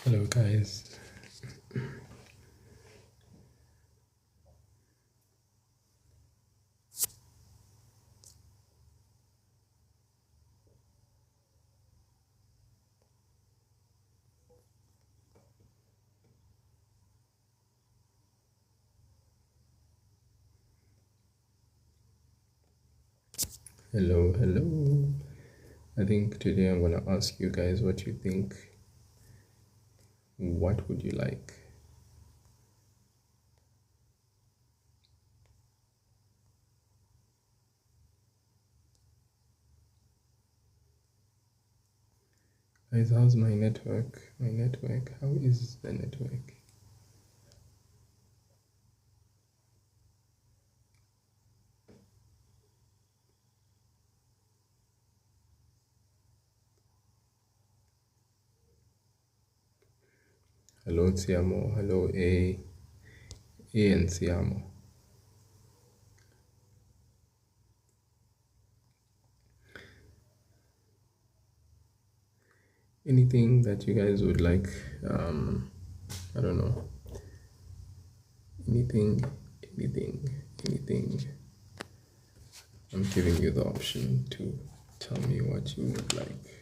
Hello, guys. Hello. I think today I'm gonna ask you guys what you think. What would you like? Guys, how's my network? How is the network? Hello, Tiamo. Hello, A and Tiamo. Anything that you guys would like? I don't know. Anything. I'm giving you the option to tell me what you would like.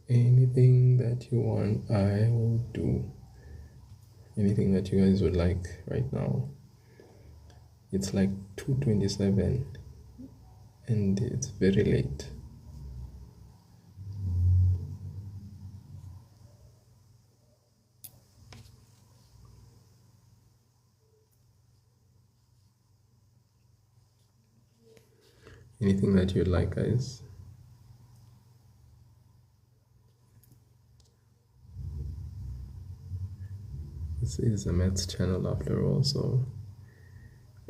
Anything that you want, I will do. Anything that you guys would like right now. It's like 2:27 and it's very late. Anything that you'd like, guys? This is a maths channel after all, so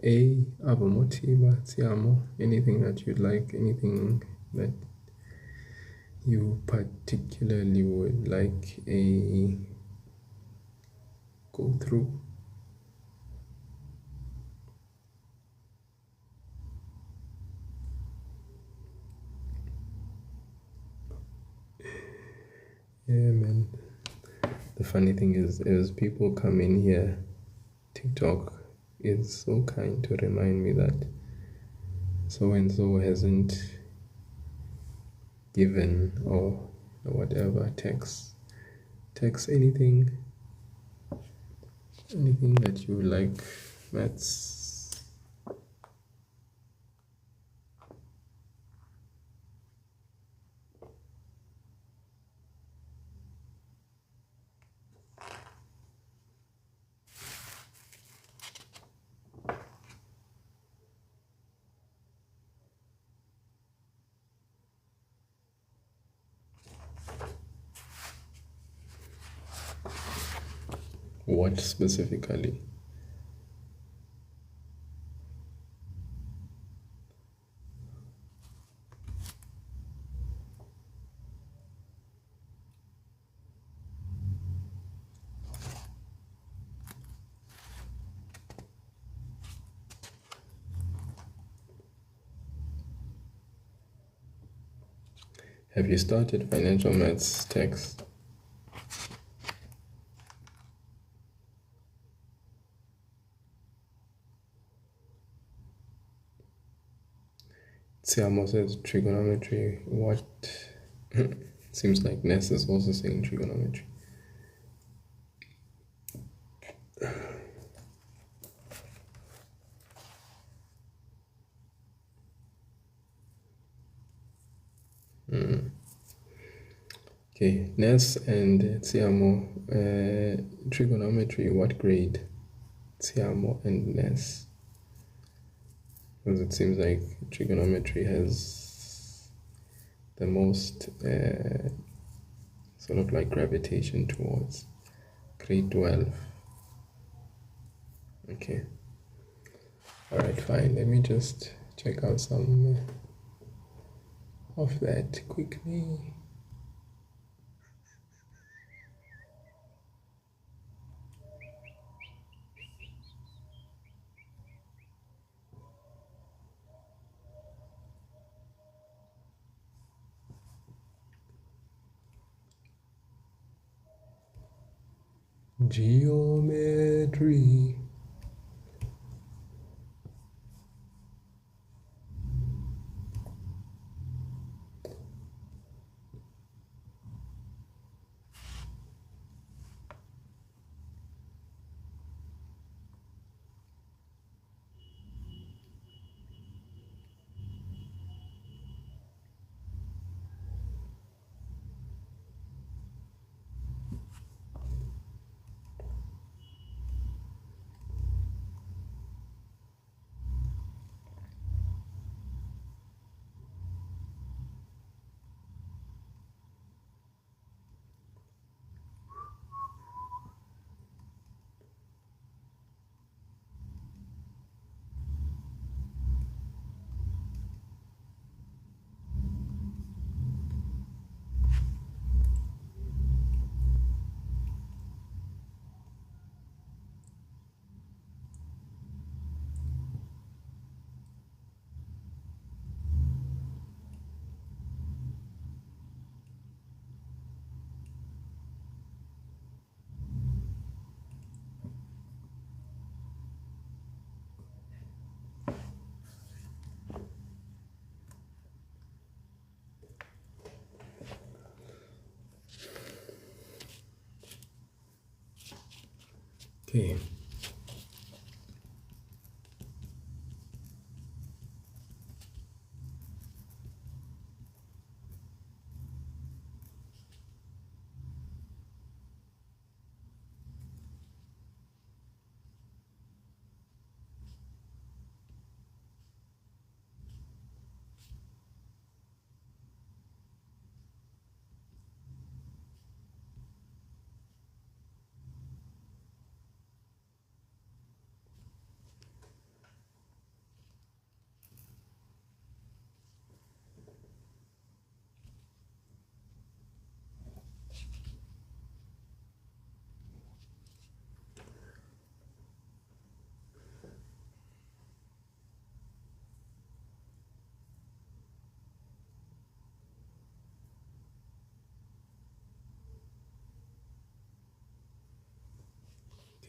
Avomotiba, Tiamo, anything that you'd like, anything that you particularly would like go through. Yeah, man. The funny thing is, as people come in here, TikTok is so kind to remind me that so and so hasn't given or whatever text anything that you like. Maths. What specifically? Have you started financial maths text? Siamo says trigonometry. What? Seems like Ness is also saying trigonometry. Okay, Ness and Siamo, trigonometry, what grade? Siamo and Ness. Because it seems like trigonometry has the most sort of like gravitation towards grade 12. Okay. Alright, fine. Let me just check out some of that quickly. Geometry. Okay.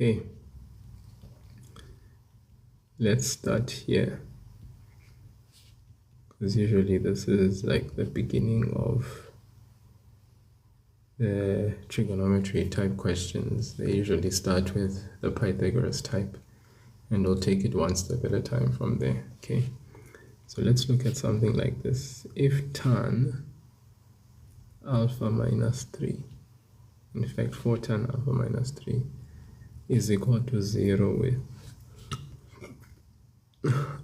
Okay, let's start here, because usually this is like the beginning of the trigonometry type questions. They usually start with the Pythagoras type, and we'll take it one step at a time from there. Okay, so let's look at something like this. If tan alpha minus 3, in fact 4 tan alpha minus 3 is equal to 0 with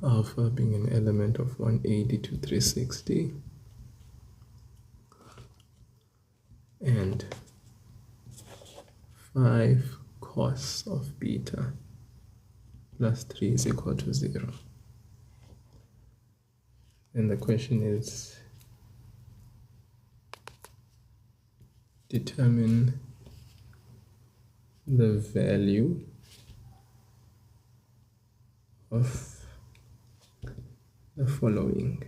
alpha being an element of 180 to 360 and 5 cos of beta plus 3 is equal to 0. And the question is, determine the value of the following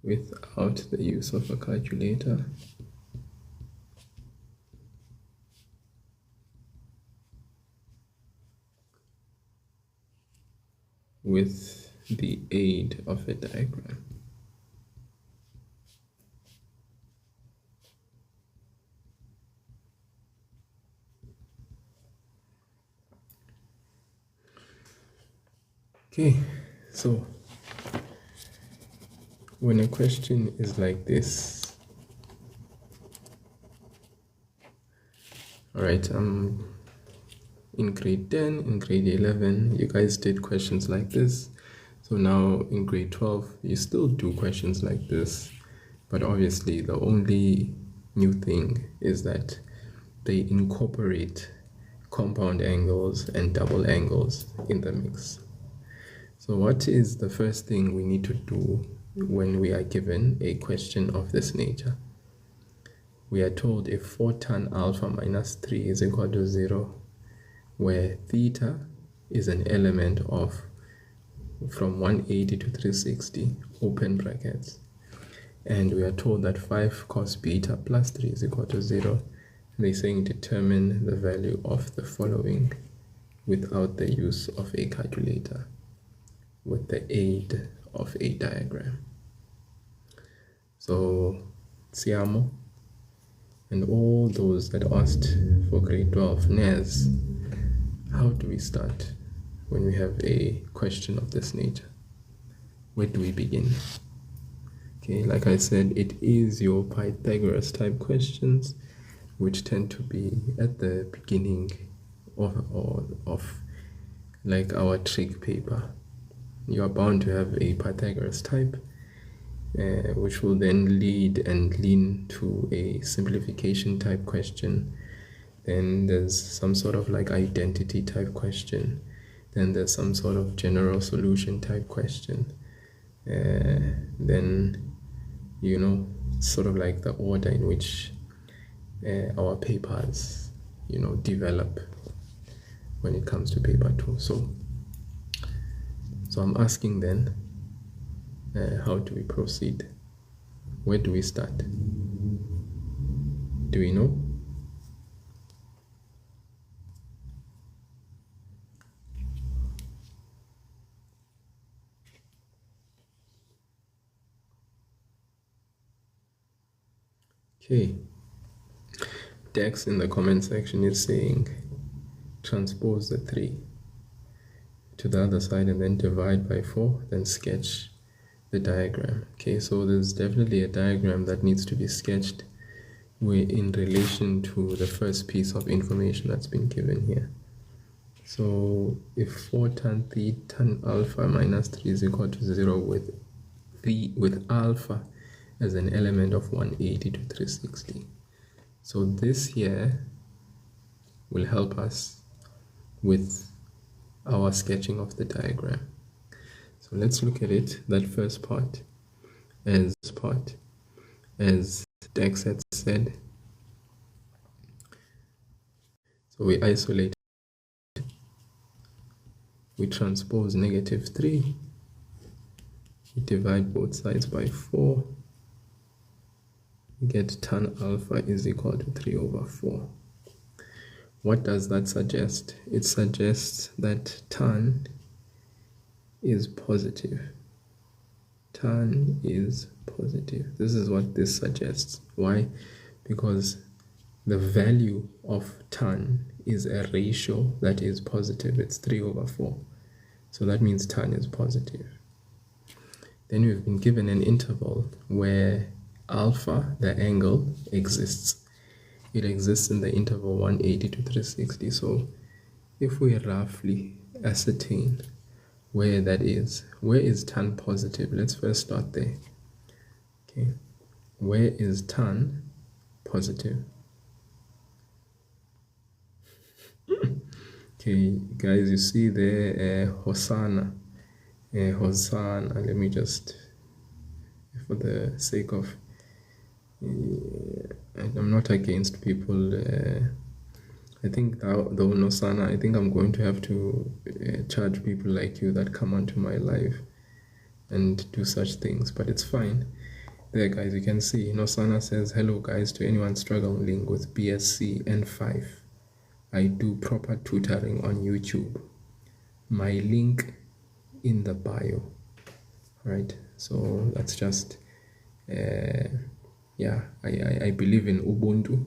without the use of a calculator with the aid of a diagram. Okay, so when a question is like this, all right, in grade 10, in grade 11, you guys did questions like this. So now in grade 12, you still do questions like this, but obviously the only new thing is that they incorporate compound angles and double angles in the mix. So what is the first thing we need to do when we are given a question of this nature? We are told if 4 tan alpha minus 3 is equal to 0, where theta is an element of from 180 to 360, open brackets, and we are told that 5 cos beta plus 3 is equal to 0. They're saying determine the value of the following without the use of a calculator, with the aid of a diagram. So siamo, and all those that asked for grade 12 NES, how do we start when we have a question of this nature? Where do we begin? Okay, like I said, it is your Pythagoras type questions, which tend to be at the beginning of like our trig paper. You are bound to have a Pythagoras type, which will then lead and lean to a simplification type question. Then there's some sort of like identity type question. Then there's some sort of general solution type question. Then, you know, sort of like the order in which our papers, you know, develop when it comes to paper 2. So I'm asking then, how do we proceed? Where do we start? Do we know? Okay. Dex in the comment section is saying transpose the 3 to the other side and then divide by 4, then sketch the diagram. Okay, so there's definitely a diagram that needs to be sketched in relation to the first piece of information that's been given here. So if 4 tan alpha minus 3 is equal to 0 with alpha as an element of 180 to 360. So this here will help us with our sketching of the diagram. So let's look at it, that first part, as Dex had said. So we isolate, we transpose negative 3, we divide both sides by 4, we get tan alpha is equal to 3 over 4. What does that suggest? It suggests that tan is positive. Tan is positive. This is what this suggests. Why? Because the value of tan is a ratio that is positive. It's 3 over 4. So that means tan is positive. Then we've been given an interval where alpha, the angle, exists. It exists in the interval 180 to 360. So if we roughly ascertain where that is, where is tan positive? Let's first start there. Okay, where is tan positive? Okay, guys, you see there, Hosanna. Hosanna, let me just, for the sake of, I'm not against people. I think though Nosana, I think I'm going to have to charge people like you that come onto my live and do such things, but it's fine. There, guys, you can see Nosana says, hello guys, to anyone struggling with BSc N5. I do proper tutoring on YouTube. My link in the bio. Right, so that's just yeah, I believe in Ubuntu.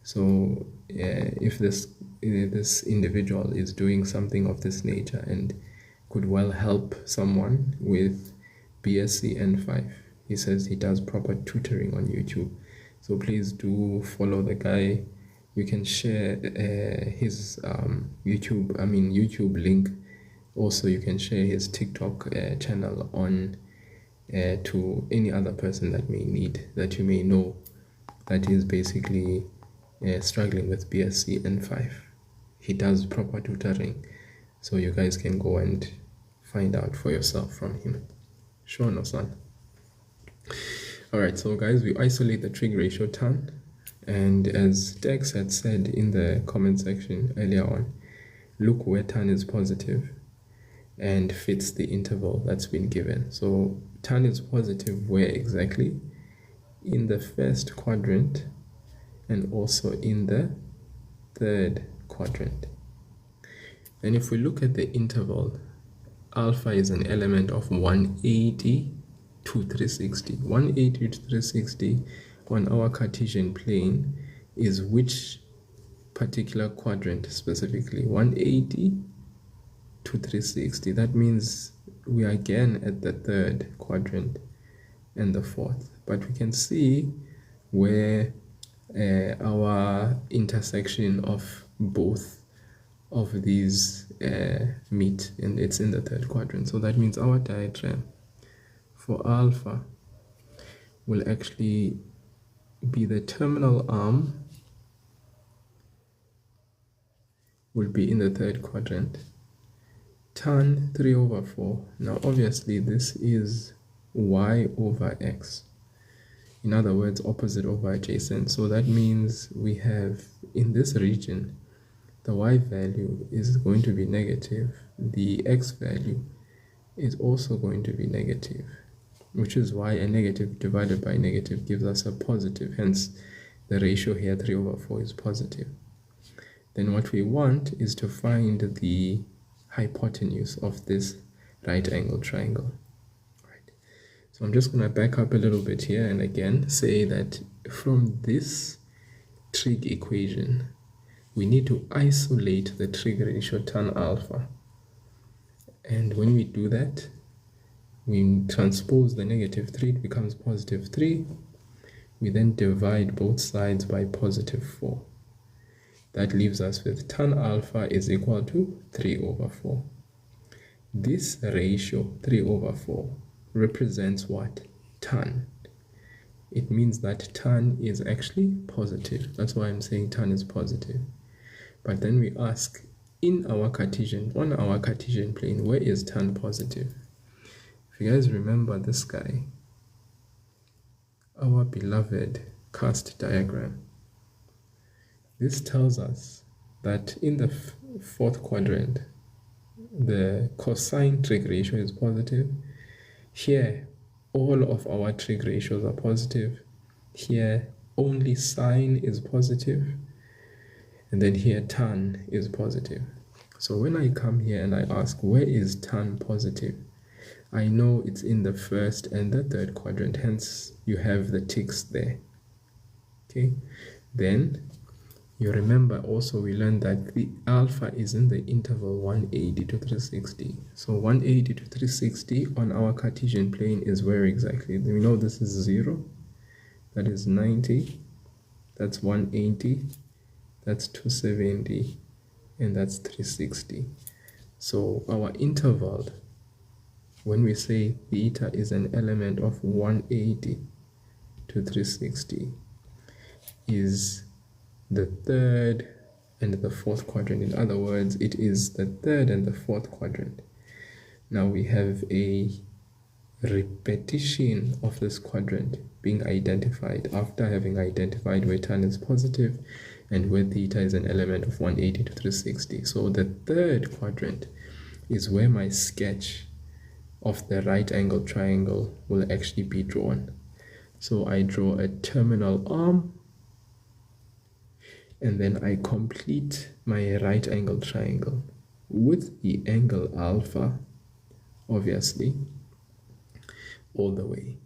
So if this individual is doing something of this nature and could well help someone with BSc N5, he says he does proper tutoring on YouTube. So please do follow the guy. You can share his YouTube link. Also, you can share his TikTok channel on to any other person that you may know that is basically struggling with BSc N5. He does proper tutoring, so you guys can go and find out for yourself from him. Sure, no son. Alright, so guys, we isolate the trig ratio tan, and as Dex had said in the comment section earlier on, look where tan is positive. and fits the interval that's been given. So tan is positive where exactly? In the first quadrant and also in the third quadrant. And if we look at the interval, alpha is an element of 180 to 360. 180 to 360 on our Cartesian plane is which particular quadrant specifically? 180 to 360. That means we are again at the third quadrant and the fourth. But we can see where our intersection of both of these meet, and it's in the third quadrant. So that means our diagram for alpha will actually be the terminal arm will be in the third quadrant, tan 3 over 4. Now obviously this is y over x, in other words opposite over adjacent. So that means we have in this region the y value is going to be negative, the x value is also going to be negative, which is why a negative divided by negative gives us a positive. Hence the ratio here 3 over 4 is positive. Then what we want is to find the hypotenuse of this right angle triangle. Right. So I'm just going to back up a little bit here and again say that from this trig equation we need to isolate the trig ratio tan alpha. And when we do that, we transpose the negative 3, it becomes positive 3. We then divide both sides by positive 4. That leaves us with tan alpha is equal to 3 over 4. This ratio, 3 over 4, represents what? Tan. It means that tan is actually positive. That's why I'm saying tan is positive. But then we ask, on our Cartesian plane, where is tan positive? If you guys remember this guy, our beloved cast diagram, this tells us that in the fourth quadrant, the cosine trig ratio is positive. Here, all of our trig ratios are positive. Here, only sine is positive. And then here, tan is positive. So when I come here and I ask, where is tan positive? I know it's in the first and the third quadrant, hence you have the ticks there. Okay, then you remember also we learned that the alpha is in the interval 180 to 360. So 180 to 360 on our Cartesian plane is where exactly? We know this is 0, that is 90, that's 180, that's 270, and that's 360. So our interval, when we say theta is an element of 180 to 360, is the third and the fourth quadrant. In other words, it is the third and the fourth quadrant. Now we have a repetition of this quadrant being identified after having identified where tan is positive and where theta is an element of 180 to 360. So the third quadrant is where my sketch of the right angle triangle will actually be drawn. So I draw a terminal arm, and then I complete my right angle triangle with the angle alpha, obviously, all the way.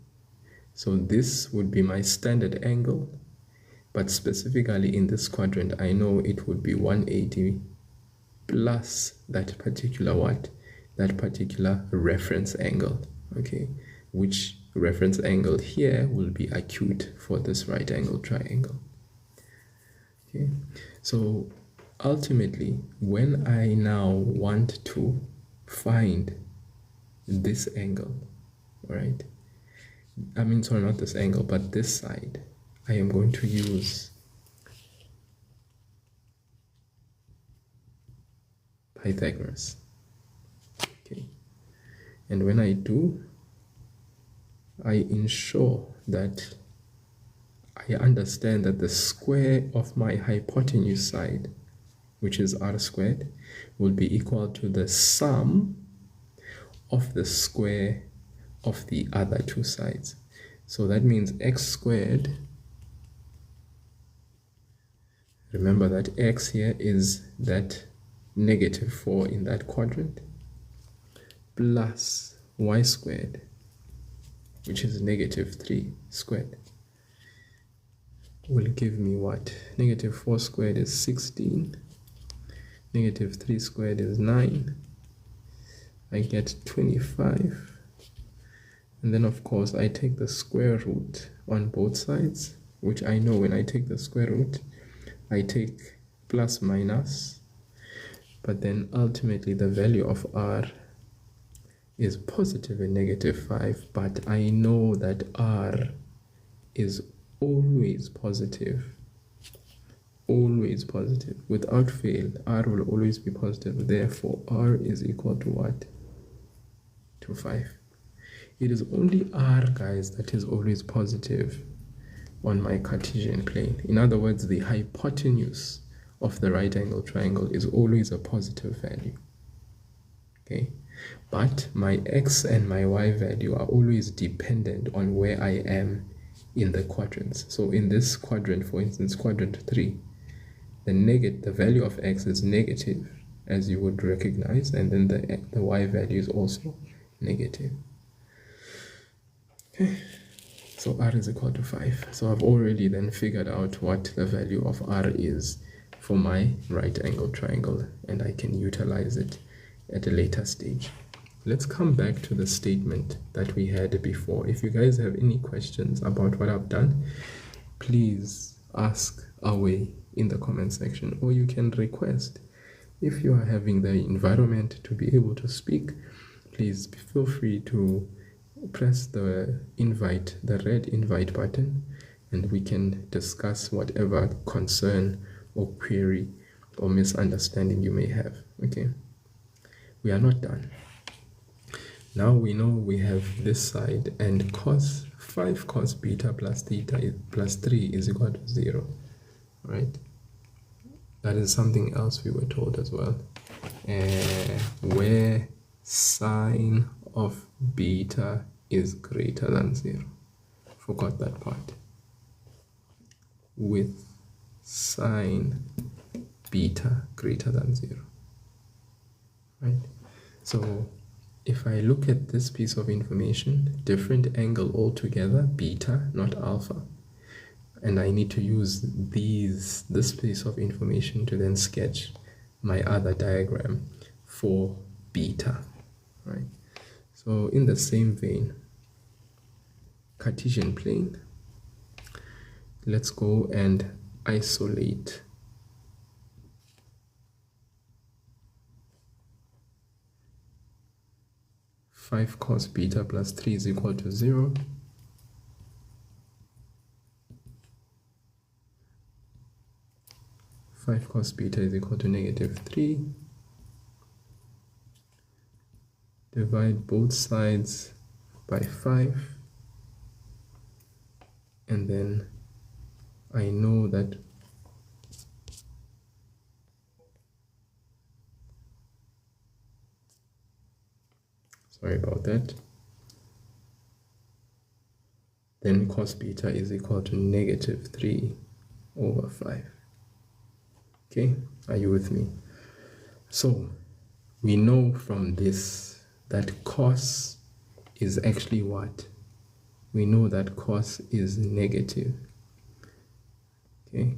So this would be my standard angle, but specifically in this quadrant, I know it would be 180 plus that particular what? That particular reference angle, okay? Which reference angle here will be acute for this right angle triangle. Okay, so ultimately, when I now want to find this angle, right? I mean, sorry, not this angle, but this side, I am going to use Pythagoras. Okay, and when I do, I ensure that I understand that the square of my hypotenuse side, which is r squared, will be equal to the sum of the square of the other two sides. So that means x squared, remember that x here is that -4 in that quadrant, plus y squared, which is -3 squared, will give me what? -4 squared is 16, -3 squared is 9, I get 25. And then of course I take the square root on both sides, which I know when I take the square root, I take plus minus, but then ultimately the value of r is positive and -5, but I know that r is always positive, without fail. R will always be positive, therefore r is equal to what? To 5. It is only r, guys, that is always positive on my Cartesian plane. In other words, the hypotenuse of the right angle triangle is always a positive value. Okay, but my x and my y value are always dependent on where I am in the quadrants. So in this quadrant, for instance, quadrant 3, the value of x is negative, as you would recognize, and then the y value is also negative. Okay, so r is equal to 5. So I've already then figured out what the value of r is for my right angle triangle, and I can utilize it at a later stage. Let's come back to the statement that we had before. If you guys have any questions about what I've done, please ask away in the comment section, or you can request. If you are having the environment to be able to speak, please feel free to press the red invite button, and we can discuss whatever concern or query or misunderstanding you may have. Okay, we are not done. Now we know we have this side, and 5 cos beta plus theta plus 3 is equal to 0, right? That is something else we were told as well, where sine of beta is greater than 0. Forgot that part. With sine beta greater than 0, right? So if I look at this piece of information, different angle altogether, beta, not alpha, and I need to use this piece of information to then sketch my other diagram for beta, right? So in the same vein, Cartesian plane, let's go and isolate five cos beta plus 3 is equal to 0. Five cos beta is equal to -3. Divide both sides by 5, and then I know that sorry about that, then cos beta is equal to -3 over 5. Okay, are you with me? So we know from this that cos is actually what? We know that cos is negative. Okay,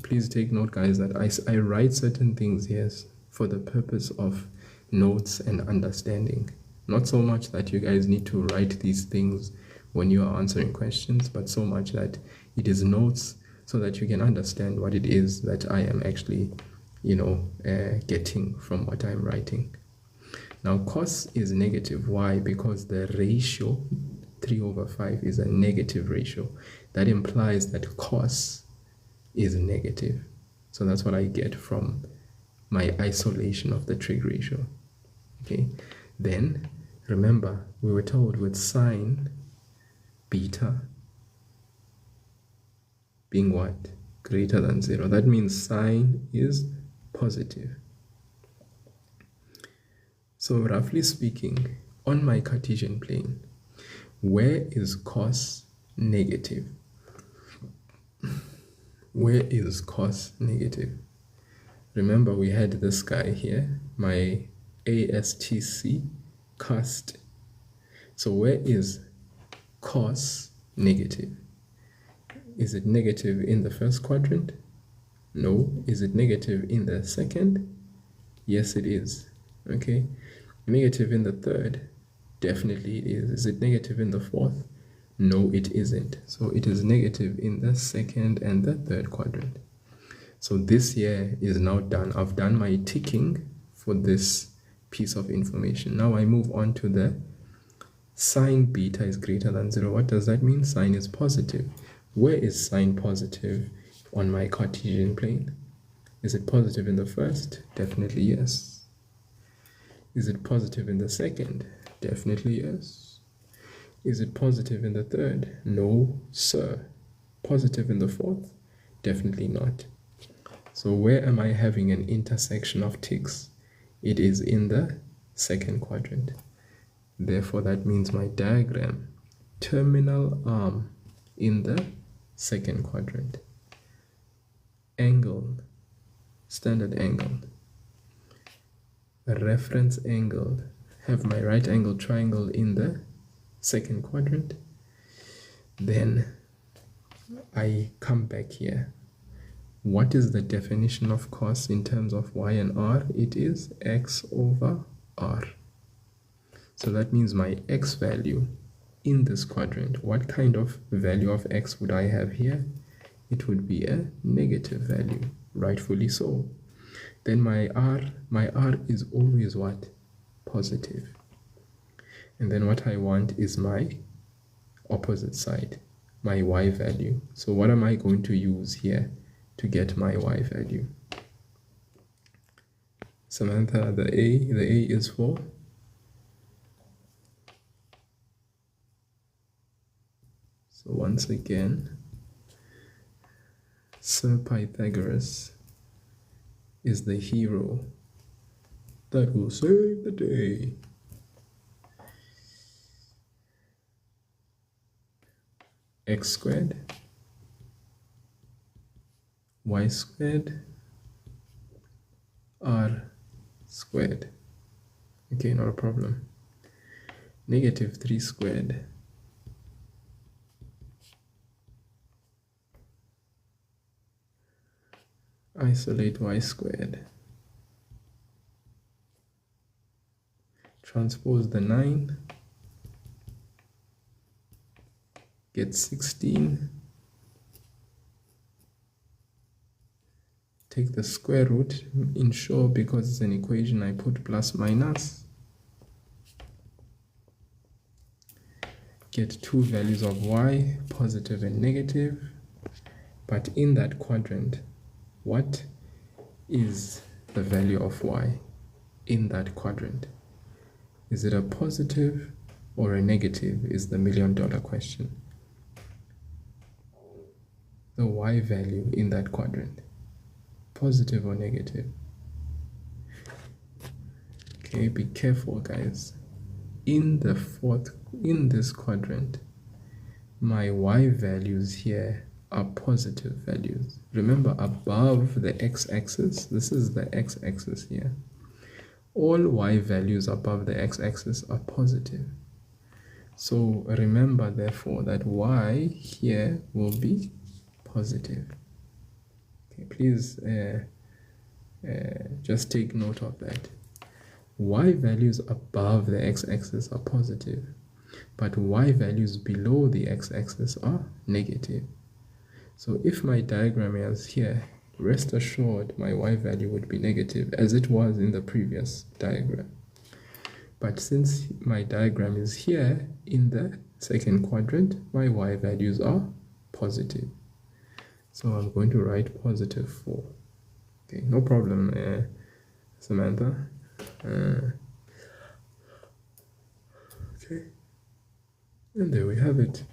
please take note, guys, that I write certain things here for the purpose of notes and understanding. Not so much that you guys need to write these things when you are answering questions, but so much that it is notes so that you can understand what it is that I am actually, getting from what I'm writing. Now, cos is negative. Why? Because the ratio 3 over 5 is a negative ratio. That implies that cos is negative. So that's what I get from my isolation of the trig ratio. Okay, then remember we were told with sine beta being what? Greater than 0. That means sine is positive. So roughly speaking, on my Cartesian plane, where is cos negative? Where is cos negative? Remember, we had this guy here, my ASTC, cast. So where is cos negative? Is it negative in the first quadrant? No. Is it negative in the second? Yes, it is. Okay. Negative in the third? Definitely it is. Is it negative in the fourth? No, it isn't. So it is negative in the second and the third quadrant. So this here is now done. I've done my ticking for this piece of information. Now I move on to the sine beta is greater than 0. What does that mean? Sine is positive. Where is sine positive on my Cartesian plane? Is it positive in the first? Definitely yes. Is it positive in the second? Definitely yes. Is it positive in the third? No, sir. Positive in the fourth? Definitely not. So where am I having an intersection of ticks? It is in the second quadrant. Therefore, that means my diagram, terminal arm in the second quadrant, angled, standard angled, reference angled, have my right angle triangle in the second quadrant. Then I come back here. What is the definition of cos in terms of y and r? It is x over r. So that means my x value in this quadrant, what kind of value of x would I have here? It would be a negative value, rightfully so. Then my r is always what? Positive. And then what I want is my opposite side, my y value. So what am I going to use here to get my y value? Samantha, the A is for? So once again, Sir Pythagoras is the hero that will save the day. X squared, y squared, r squared. Okay, not a problem. Negative 3 squared. Isolate y squared. Transpose the 9. Get 16. Take the square root. Ensure, because it's an equation, I put plus minus. Get two values of y, positive and negative. But in that quadrant, what is the value of y in that quadrant? Is it a positive or a negative is the million-dollar question. The y value in that quadrant, positive or negative? Okay, be careful guys. In this quadrant, my y values here are positive values. Remember, above the x-axis, this is the x-axis here. All y values above the x-axis are positive. So remember, therefore, that y here will be positive. Okay, please just take note of that. Y values above the x-axis are positive, but y values below the x-axis are negative. So if my diagram is here, rest assured my y value would be negative as it was in the previous diagram. But since my diagram is here in the second quadrant, my y values are positive. So I'm going to write positive 4. Okay, no problem, Samantha. Okay, and there we have it.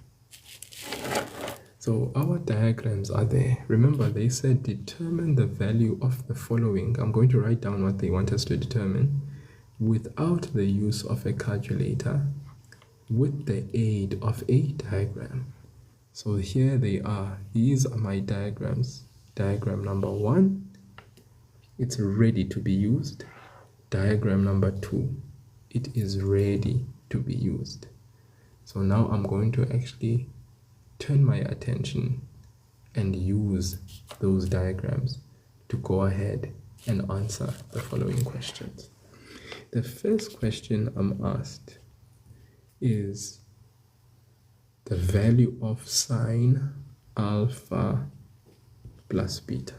So our diagrams are there. Remember, they said determine the value of the following. I'm going to write down what they want us to determine. without the use of a calculator with the aid of a diagram. So here they are. These are my diagrams. Diagram number 1, it's ready to be used. Diagram number 2, it is ready to be used. So now I'm going to actually turn my attention and use those diagrams to go ahead and answer the following questions. The first question I'm asked is the value of sine alpha plus beta.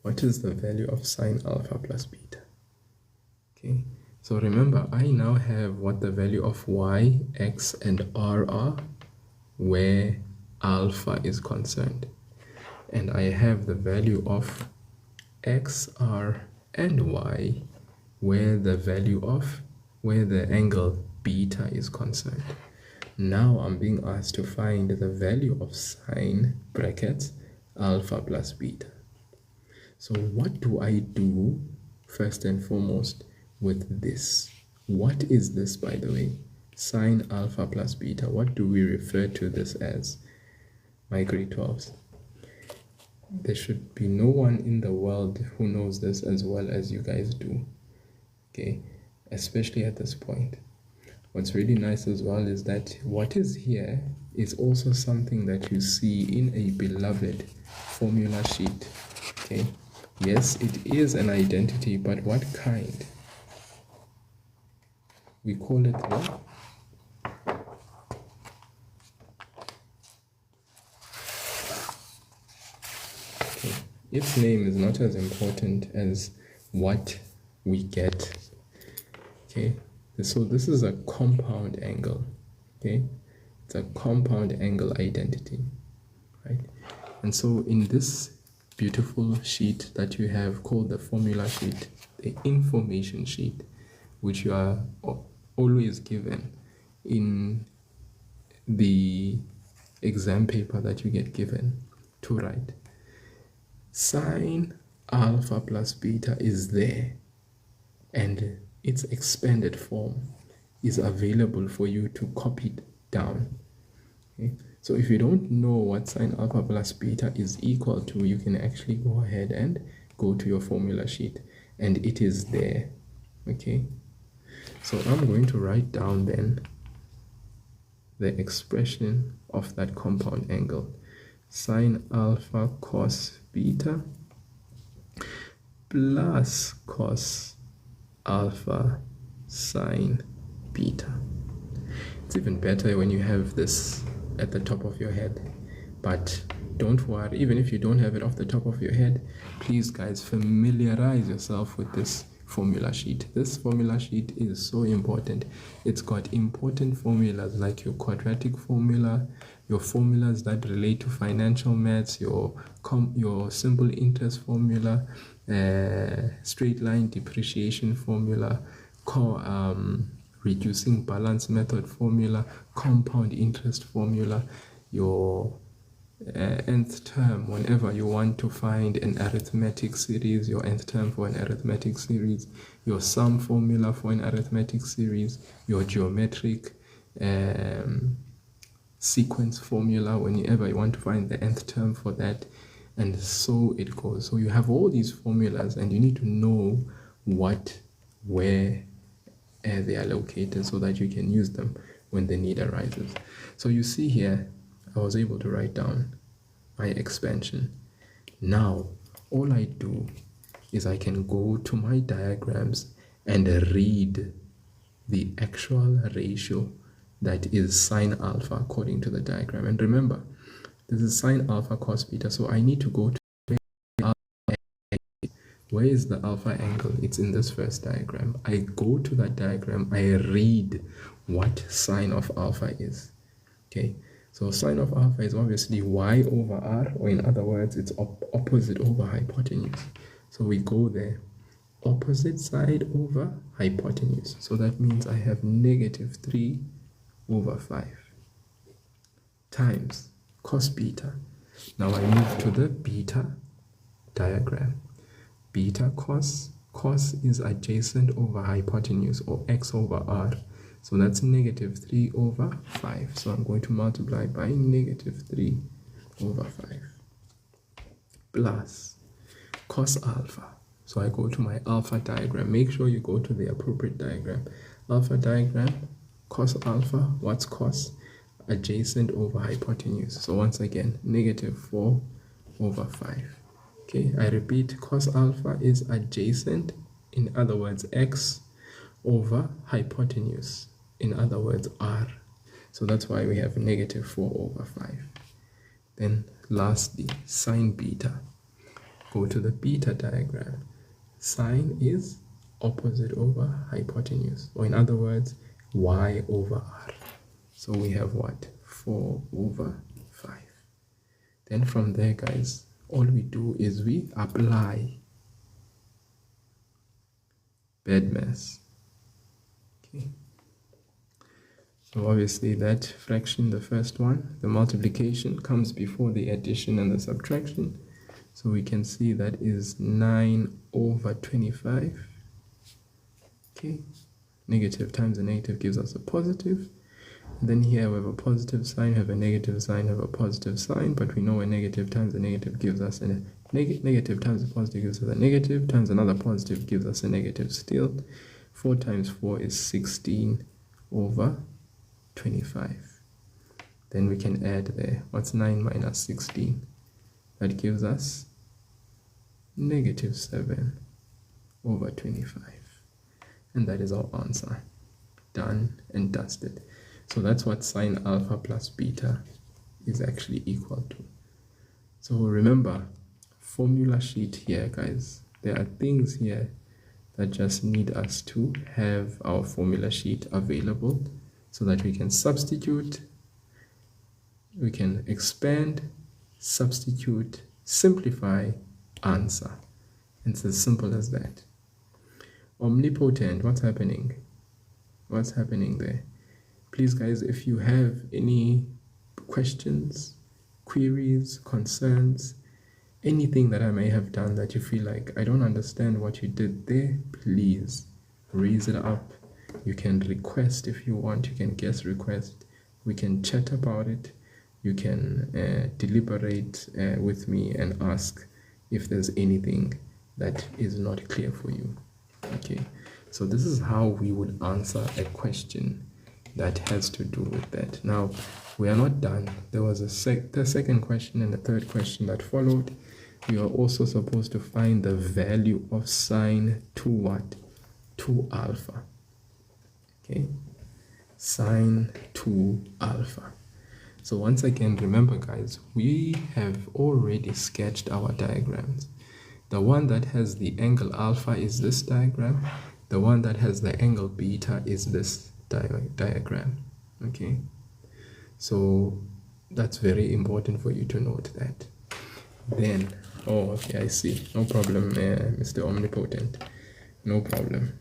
What is the value of sine alpha plus beta? Okay, so remember, I now have what the value of y, x, and r are where alpha is concerned. And I have the value of x, r, and y where the angle beta is concerned. Now I'm being asked to find the value of sine brackets alpha plus beta. So what do I do first and foremost with this? What is this, by the way? Sine alpha plus beta. What do we refer to this as? My grade 12s. There should be no one in the world who knows this as well as you guys do. Okay, especially at this point. What's really nice as well is that what is here is also something that you see in a beloved formula sheet. Okay, yes, it is an identity, but what kind? We call it what? Okay, its name is not as important as what we get. Okay, so this is a compound angle. Okay, it's a compound angle identity, right? And so in this beautiful sheet that you have called the formula sheet, the information sheet, which you are always given in the exam paper that you get given to write, sine alpha plus beta is there, and its expanded form is available for you to copy it down. Okay? So if you don't know what sine alpha plus beta is equal to, you can actually go ahead and go to your formula sheet, and it is there. Okay, so I'm going to write down then the expression of that compound angle. Sine alpha cos beta plus cos alpha sine beta. It's even better when you have this at the top of your head, but don't worry, even if you don't have it off the top of your head, please guys, familiarize yourself with this formula sheet. This formula sheet is so important. It's got important formulas like your quadratic formula, your formulas that relate to financial maths, your simple interest formula, straight line depreciation formula, reducing balance method formula, compound interest formula, your nth term whenever you want to find an arithmetic series, your nth term for an arithmetic series, your sum formula for an arithmetic series, your geometric sequence formula whenever you want to find the nth term for that, and so it goes. So you have all these formulas and you need to know where they are located so that you can use them when the need arises. So you see here, I was able to write down my expansion. Now, all I do is I can go to my diagrams and read the actual ratio that is sine alpha according to the diagram. And remember, this is sine alpha cos beta, so I need to go to where is the alpha angle? It's in this first diagram. I go to that diagram, I read what sine of alpha is. Okay, so sine of alpha is obviously y over r, or in other words, it's opposite over hypotenuse. So we go there, opposite side over hypotenuse. So that means I have negative 3 over 5 times cos beta. Now I move to the beta diagram. Beta cos Cos is adjacent over hypotenuse, or x over r. So that's negative 3 over 5. So I'm going to multiply by negative 3 over 5 plus cos alpha. So I go to my alpha diagram. Make sure you go to the appropriate diagram. Alpha diagram, cos alpha. What's cos? Adjacent over hypotenuse. So once again, negative 4 over 5. Okay, I repeat, cos alpha is adjacent, in other words, x over hypotenuse, in other words, r. So that's why we have negative 4 over 5. Then lastly, sine beta. Go to the beta diagram. Sine is opposite over hypotenuse, or in other words, y over r. So we have what? 4 over 5. Then from there, guys, all we do is we apply BEDMAS. Okay. So obviously that fraction, the first one, the multiplication comes before the addition and the subtraction. So we can see that is 9 over 25. Okay. Negative times a negative gives us a positive. And then here we have a positive sign, have a negative sign, have a positive sign, but we know a negative times a negative gives us a negative times a positive gives us a negative, times another positive gives us a negative still. 4 times 4 is 16 over 25. Then we can add there. What's 9 minus 16? That gives us negative 7 over 25. And that is our answer. Done and dusted. So that's what sine alpha plus beta is actually equal to. So remember, formula sheet here, guys. There are things here that just need us to have our formula sheet available so that we can substitute, we can expand, substitute, simplify, answer. It's as simple as that. Omnipotent, what's happening? What's happening there? Please, guys, if you have any questions, queries, concerns, anything that I may have done that you feel like I don't understand what you did there, please raise it up. You can request if you want, you can guest request, we can chat about it, you can deliberate with me and ask if there's anything that is not clear for you. Okay, so this is how we would answer a question that has to do with that. Now, we are not done. There was the second question and the third question that followed. We are also supposed to find the value of sine 2 what? 2 alpha. Okay, sine 2 alpha. So once again, remember, guys, we have already sketched our diagrams. The one that has the angle alpha is this diagram. The one that has the angle beta is this diagram. Okay, so that's very important for you to note that. Then, oh, okay, I see. No problem, Mr. Omnipotent. No problem.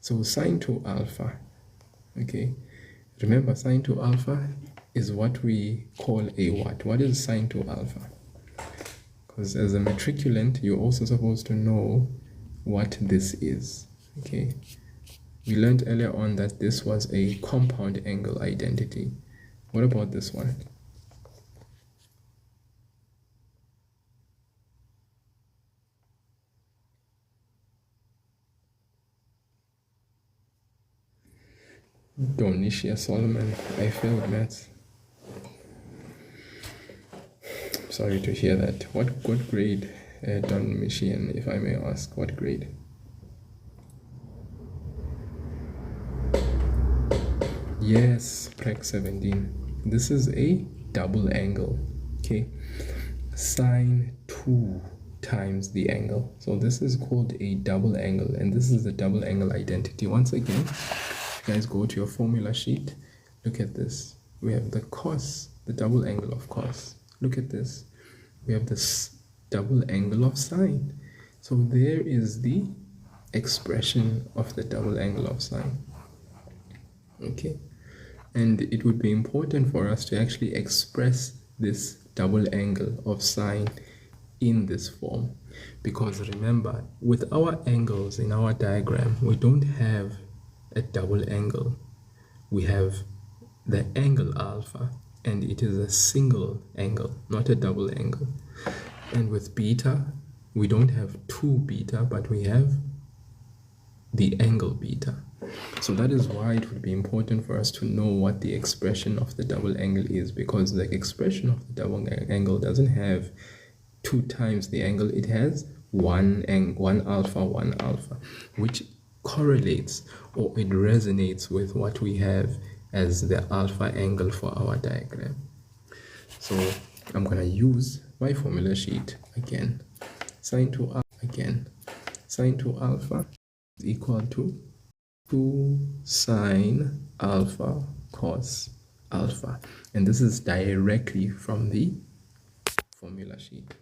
So sine 2 alpha. Okay, remember, sine 2 alpha is what we call a what? What is sine 2 alpha? Because as a matriculant, you're also supposed to know what this is. Okay, we learned earlier on that this was a compound angle identity. What about this one? Donisha Solomon, I failed maths. Sorry to hear that. What grade, Don Michian, if I may ask, what grade? Yes, Prac 17. This is a double angle. Okay, sine 2 times the angle. So this is called a double angle, and this is the double angle identity. Once again, you guys go to your formula sheet. Look at this. We have the cos, the double angle of cos. Look at this. We have this double angle of sine. So there is the expression of the double angle of sine. Okay, and it would be important for us to actually express this double angle of sine in this form, because remember, with our angles in our diagram, we don't have a double angle. We have the angle alpha, and it is a single angle, not a double angle. And with beta, we don't have 2 beta, but we have the angle beta. So that is why it would be important for us to know what the expression of the double angle is, because the expression of the double angle doesn't have 2 times the angle. It has one alpha, which correlates, or it resonates with what we have as the alpha angle for our diagram. So I'm going to use my formula sheet again. Sine 2 alpha is equal to 2 sine alpha cos alpha. And this is directly from the formula sheet.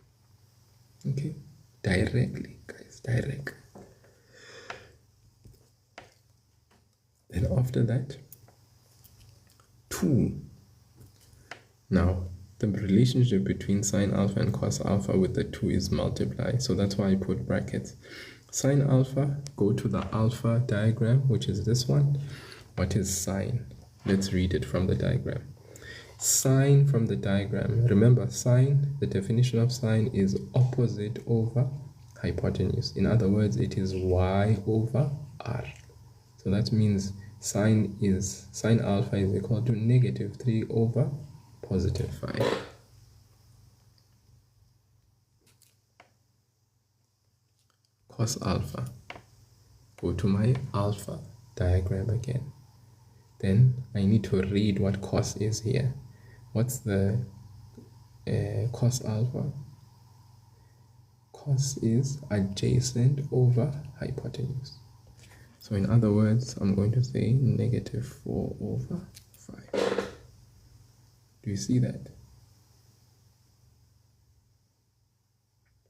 Okay, directly, guys, direct. Then after that, 2. Now, the relationship between sine alpha and cos alpha with the 2 is multiply. So that's why I put brackets. Sine alpha, go to the alpha diagram, which is this one. What is sine? Let's read it from the diagram. Sine from the diagram. Remember, sine, the definition of sine is opposite over hypotenuse. In other words, it is y over r. So that means sine alpha is equal to -3 over +5. Cos alpha, go to my alpha diagram again. Then I need to read what cos is here. What's the cos alpha? Cos is adjacent over hypotenuse. So in other words, I'm going to say -4 over 5. Do you see that?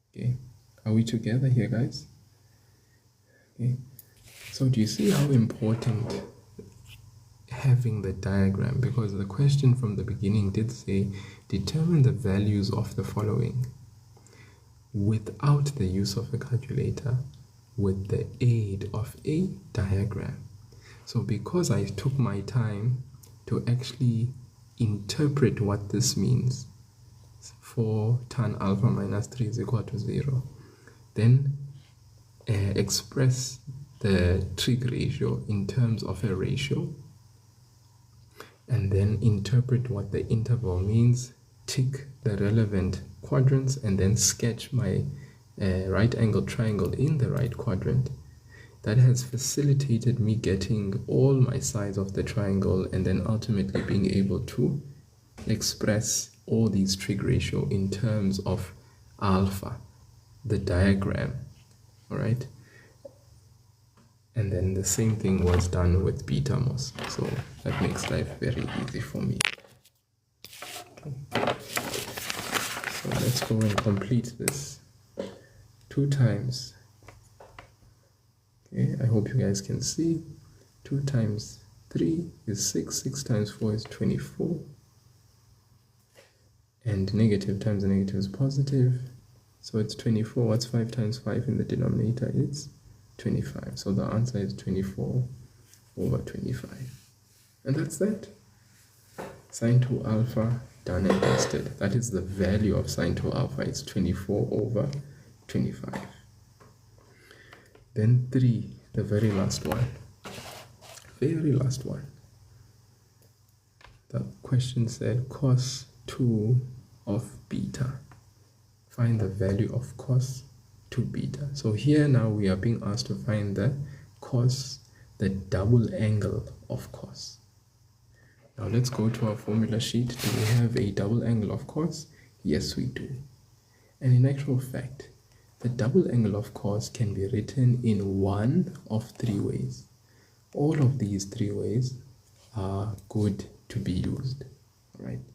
Okay, are we together here, guys? Okay, so do you see how important having the diagram, because the question from the beginning did say determine the values of the following without the use of a calculator, with the aid of a diagram. So because I took my time to actually interpret what this means, 4 tan alpha minus 3 is equal to 0, then express the trig ratio in terms of a ratio, and then interpret what the interval means, tick the relevant quadrants, and then sketch my right angle triangle in the right quadrant. That has facilitated me getting all my sides of the triangle, and then ultimately being able to express all these trig ratio in terms of alpha, the diagram. All right, and then the same thing was done with beta mos, so that makes life very easy for me. Okay. So let's go and complete this. 2 times, okay, I hope you guys can see, 2 times 3 is 6, 6 times 4 is 24, and negative times a negative is positive, so it's 24. What's 5 times 5 in the denominator? It's 25. So the answer is 24 over 25. And that's that. Sine 2 alpha done and dusted. That is the value of sine 2 alpha. It's 24 over 25. Then 3, the very last one. Very last one. The question said cos 2 of beta. Find the value of cos 2 beta. So here now we are being asked to find the cos, the double angle of cos. Now let's go to our formula sheet. Do we have a double angle of cos? Yes, we do. And in actual fact, the double angle of cos can be written in one of 3 ways. All of these 3 ways are good to be used. All right.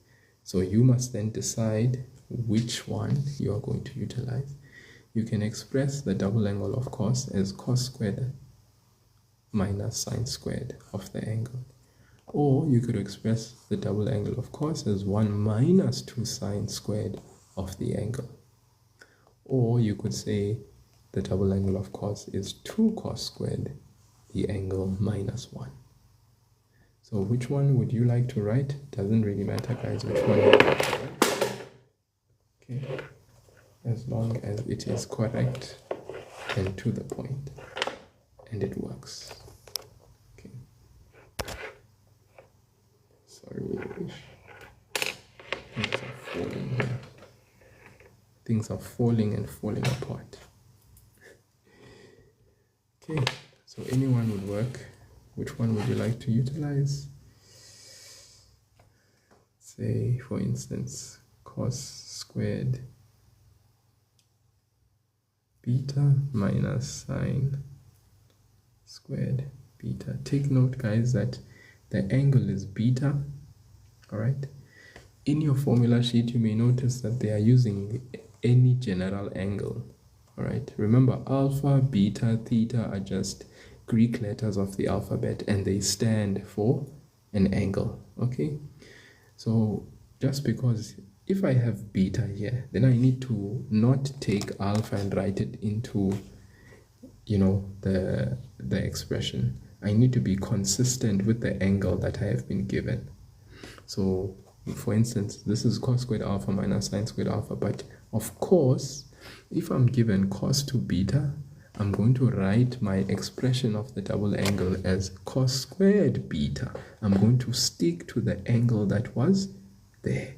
So you must then decide which one you are going to utilize. You can express the double angle of cos as cos squared minus sine squared of the angle. Or you could express the double angle of cos as 1 minus 2 sine squared of the angle. Or you could say the double angle of cos is 2 cos squared, the angle minus 1. So which one would you like to write? Doesn't really matter, guys, which one you like to write. Okay, as long as it is correct and to the point, and it works. Okay. Sorry, things are falling here. Things are falling and falling apart. Okay, so anyone would work. Which one would you like to utilize? Say, for instance, cos squared beta minus sine squared beta. Take note, guys, that the angle is beta. All right. In your formula sheet, you may notice that they are using any general angle. All right. Remember, alpha, beta, theta are just Greek letters of the alphabet, and they stand for an angle. Okay. So just because if I have beta here, then I need to not take alpha and write it into, you know, the expression. I need to be consistent with the angle that I have been given. So for instance, this is cos squared alpha minus sine squared alpha, but of course, if I'm given cos to beta, I'm going to write my expression of the double angle as cos squared beta. I'm going to stick to the angle that was there,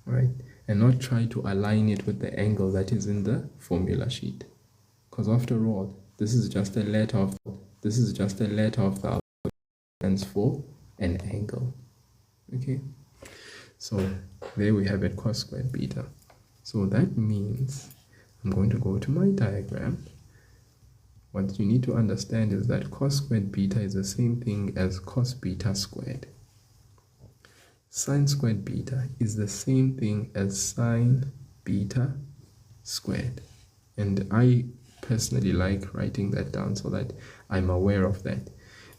right? And not try to align it with the angle that is in the formula sheet. Because after all, this is just a letter of the alphabet stands for an angle. Okay? So there we have it, cos squared beta. So that means I'm going to go to my diagram. What you need to understand is that cos squared beta is the same thing as cos beta squared. Sine squared beta is the same thing as sine beta squared. And I personally like writing that down so that I'm aware of that.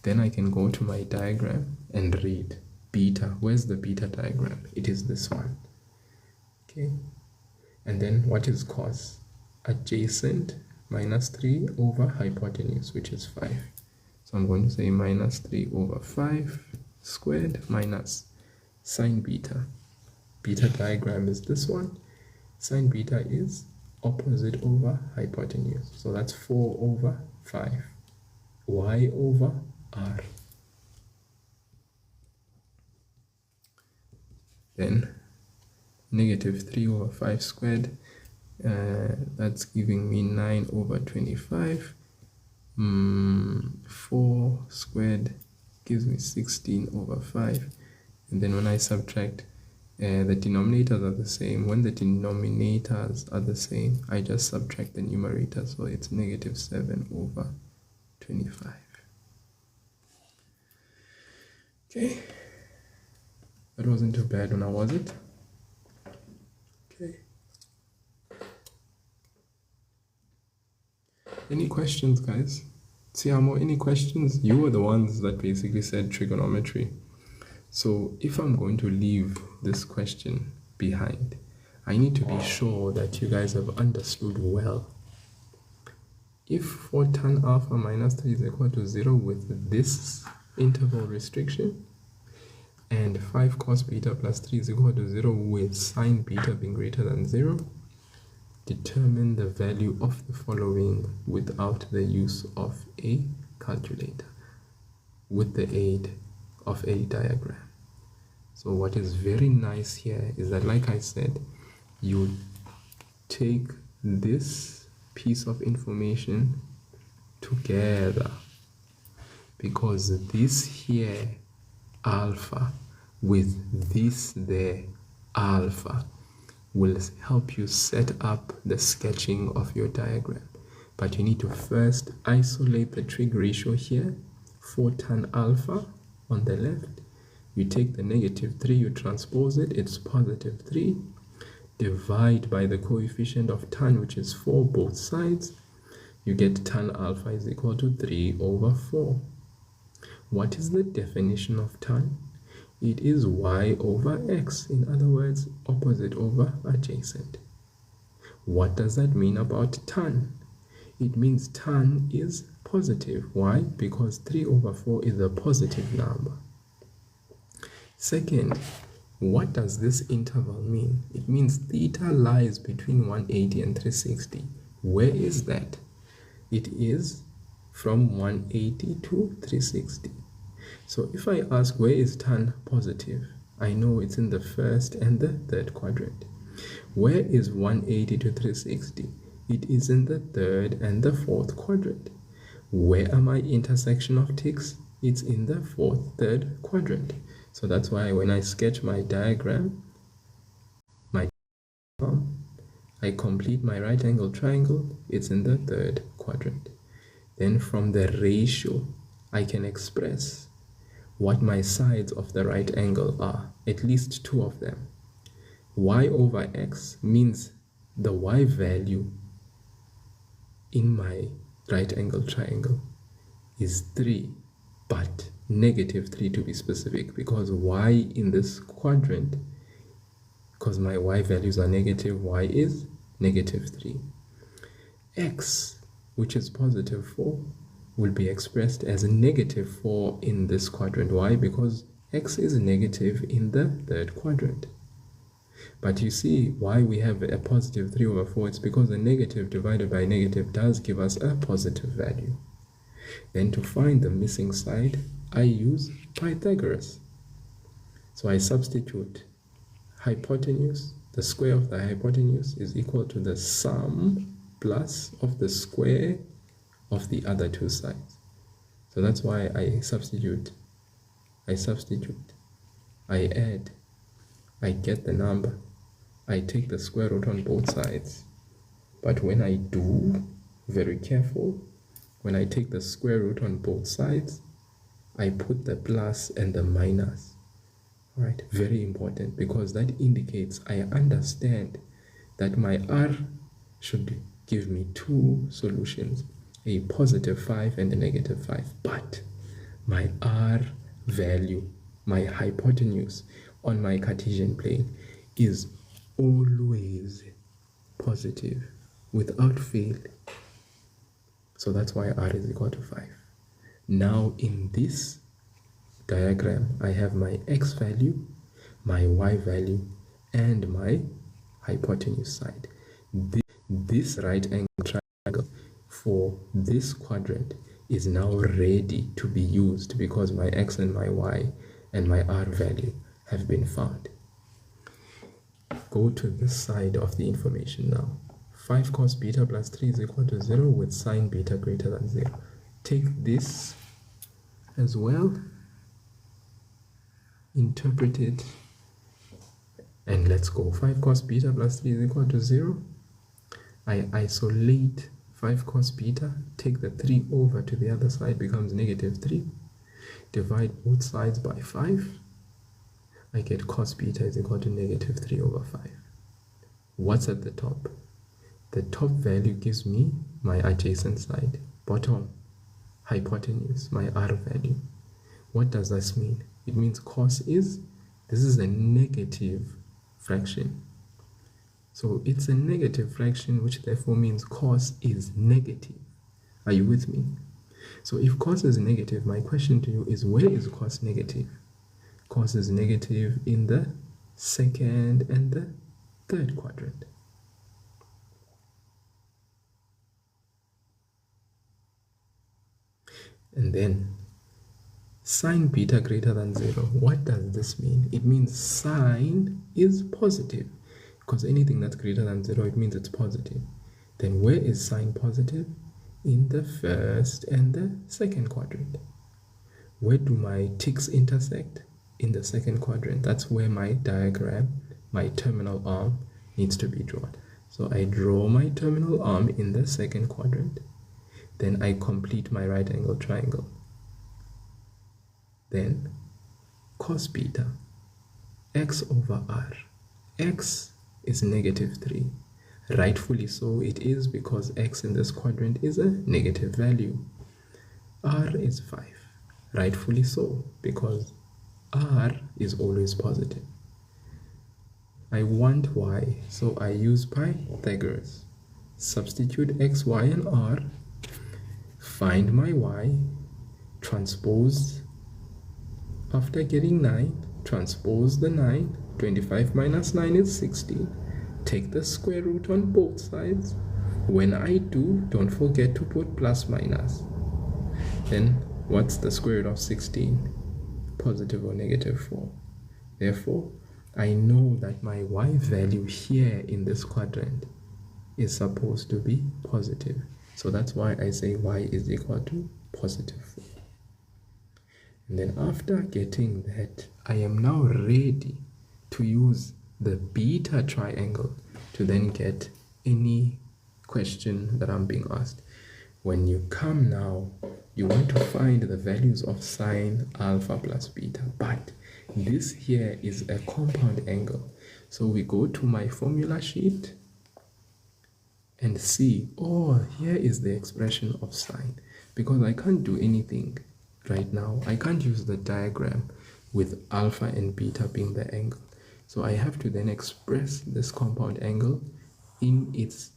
Then I can go to my diagram and read beta. Where's the beta diagram? It is this one. Okay. And then what is cos? Adjacent minus 3 over hypotenuse, which is 5. So I'm going to say minus 3 over 5 squared minus sine beta. Beta diagram is this one. Sine beta is opposite over hypotenuse. So that's 4 over 5. Y over R. Then negative 3 over 5 squared. That's giving me 9 over 25. 4 squared gives me 16 over 5. And then when I subtract, the denominators are the same. When the denominators are the same, I just subtract the numerator. So it's negative 7 over 25. Okay. That wasn't too bad now, was it? Okay. Any questions, guys? Siamo, any questions? You were the ones that basically said trigonometry. So if I'm going to leave this question behind, I need to be sure that you guys have understood well. If 4 tan alpha minus 3 is equal to 0 with this interval restriction, and 5 cos beta plus 3 is equal to 0 with sine beta being greater than 0, determine the value of the following without the use of a calculator, with the aid of a diagram. So what is very nice here is that, like I said, you take this piece of information together, because this here alpha with this there alpha will help you set up the sketching of your diagram. But you need to first isolate the trig ratio here, 4 tan alpha on the left. You take the negative 3, you transpose it, it's positive 3. Divide by the coefficient of tan, which is 4, both sides. You get tan alpha is equal to 3 over 4. What is the definition of tan? It is y over x. In other words, opposite over adjacent. What does that mean about tan? It means tan is positive. Why? Because 3/4 is a positive number. Second, what does this interval mean? It means theta lies between 180 and 360. Where is that? It is from 180 to 360. So if I ask where is tan positive, I know it's in the first and the third quadrant. Where is 180 to 360? It is in the third and the fourth quadrant. Where are my intersection of ticks? It's in the third quadrant. So that's why when I sketch my diagram, I complete my right angle triangle, it's in the third quadrant. Then from the ratio, I can express what my sides of the right angle are, at least two of them. Y over x means the y value in my right angle triangle is 3, but -3 to be specific, because y in this quadrant, because my y values are negative, y is -3. X, which is +4, will be expressed as a -4 in this quadrant. Why? Because x is negative in the third quadrant. But you see why we have a +3/4. It's because a negative divided by negative does give us a positive value. Then to find the missing side, I use Pythagoras. So I substitute hypotenuse. The square of the hypotenuse is equal to the sum plus of the square of the other two sides. So that's why I substitute, I add, I get the number, I take the square root on both sides. But when I do, very careful, when I take the square root on both sides, I put the plus and the minus. All right, very important, because that indicates I understand that my R should give me two solutions, a +5 and a -5. But my R value, my hypotenuse on my Cartesian plane, is always positive without fail. So that's why R is equal to 5. Now in this diagram, I have my x value, my y value, and my hypotenuse side. This right angle triangle for this quadrant is now ready to be used because my x and my y and my r value have been found. Go to this side of the information now. 5 cos beta plus 3 is equal to 0 with sine beta greater than 0. Take this as well, interpret it, and let's go. 5 cos beta plus 3 is equal to 0. I isolate 5 cos beta, take the 3 over to the other side, becomes -3. Divide both sides by 5. I get cos beta is equal to -3/5. What's at the top? The top value gives me my adjacent side. Bottom, hypotenuse, my r value. What does this mean? It means this is a negative fraction. So it's a negative fraction, which therefore means cos is negative. Are you with me? So if cos is negative, my question to you is, where is cos negative? Cos is negative in the second and the third quadrant. And then sine beta greater than 0. What does this mean? It means sine is positive, because anything that's greater than 0, it means it's positive. Then where is sine positive? In the first and the second quadrant. Where do my ticks intersect? In the second quadrant. That's where my diagram, my terminal arm, needs to be drawn. So I draw my terminal arm in the second quadrant. Then I complete my right angle triangle. Then cos beta, x over r. X is -3. Rightfully so it is, because x in this quadrant is a negative value. R is 5. Rightfully so, because r is always positive. I want y, so I use Pythagoras. Substitute x, y, and r, find my y, transpose after getting 9, transpose the 9, 25 minus 9 is 16. Take the square root on both sides. When I do, don't forget to put plus minus. Then what's the square root of 16? Positive or negative 4. Therefore, I know that my y value here in this quadrant is supposed to be positive. So that's why I say y is equal to positive 4. And then after getting that, I am now ready to use the beta triangle to then get any question that I'm being asked. When you come now, you want to find the values of sine alpha plus beta, but this here is a compound angle. So we go to my formula sheet and see, oh, here is the expression of sine. Because I can't do anything right now. I can't use the diagram with alpha and beta being the angle. So I have to then express this compound angle in its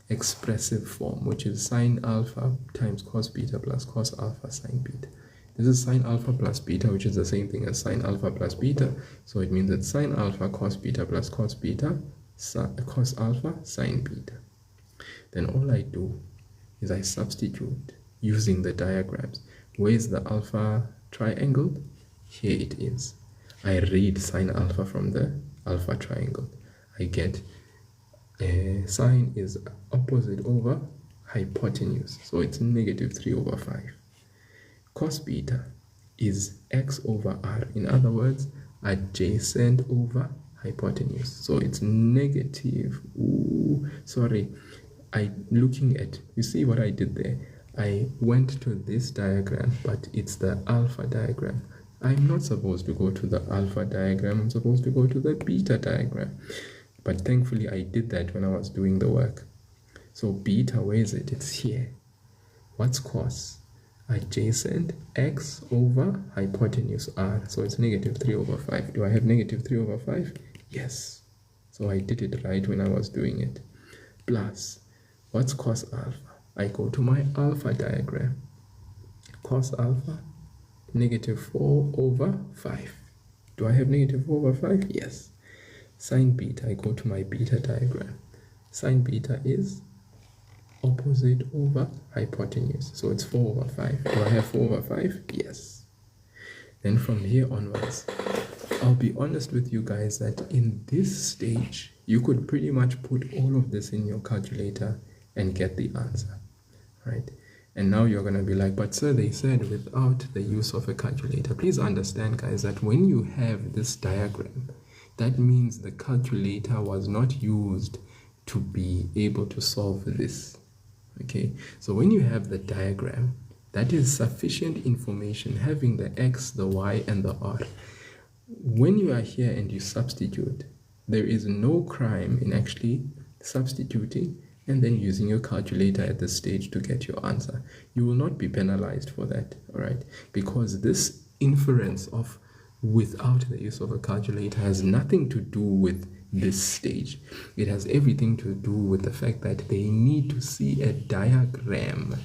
expressive form, which is sine alpha times cos beta plus cos alpha sine beta. This is sine alpha plus beta, which is the same thing as sine alpha plus beta. So it means that sine alpha cos beta plus cos beta cos alpha sine beta. Then all I do is I substitute using the diagrams. Where is the alpha triangle? Here it is. I read sine alpha from the alpha triangle. I get sine is opposite over hypotenuse, so it's negative 3 over 5. Cos beta is x over r, in other words, adjacent over hypotenuse, so it's negative. Looking at, you see what I did there? I went to this diagram, but it's the alpha diagram. I'm not supposed to go to the alpha diagram, I'm supposed to go to the beta diagram. But thankfully I did that when I was doing the work. So beta, where is it? It's here. What's cos? Adjacent x over hypotenuse r. So it's negative 3 over 5. Do I have negative 3 over 5? Yes. So I did it right when I was doing it. Plus, what's cos alpha? I go to my alpha diagram. Cos alpha, negative 4 over 5. Do I have negative 4 over 5? Yes. Sine beta, I go to my beta diagram. Sine beta is opposite over hypotenuse. So it's 4 over 5. Do I have 4 over 5? Yes. Then from here onwards, I'll be honest with you guys that in this stage, you could pretty much put all of this in your calculator and get the answer, right? And now you're going to be like, but sir, they said without the use of a calculator. Please understand, guys, that when you have this diagram, that means the calculator was not used to be able to solve this, okay? So when you have the diagram, that is sufficient information, having the x, the y, and the r. When you are here and you substitute, there is no crime in actually substituting and then using your calculator at this stage to get your answer. You will not be penalized for that, all right? Because this inference of without the use of a calculator has nothing to do with this stage. It has everything to do with the fact that they need to see a diagram.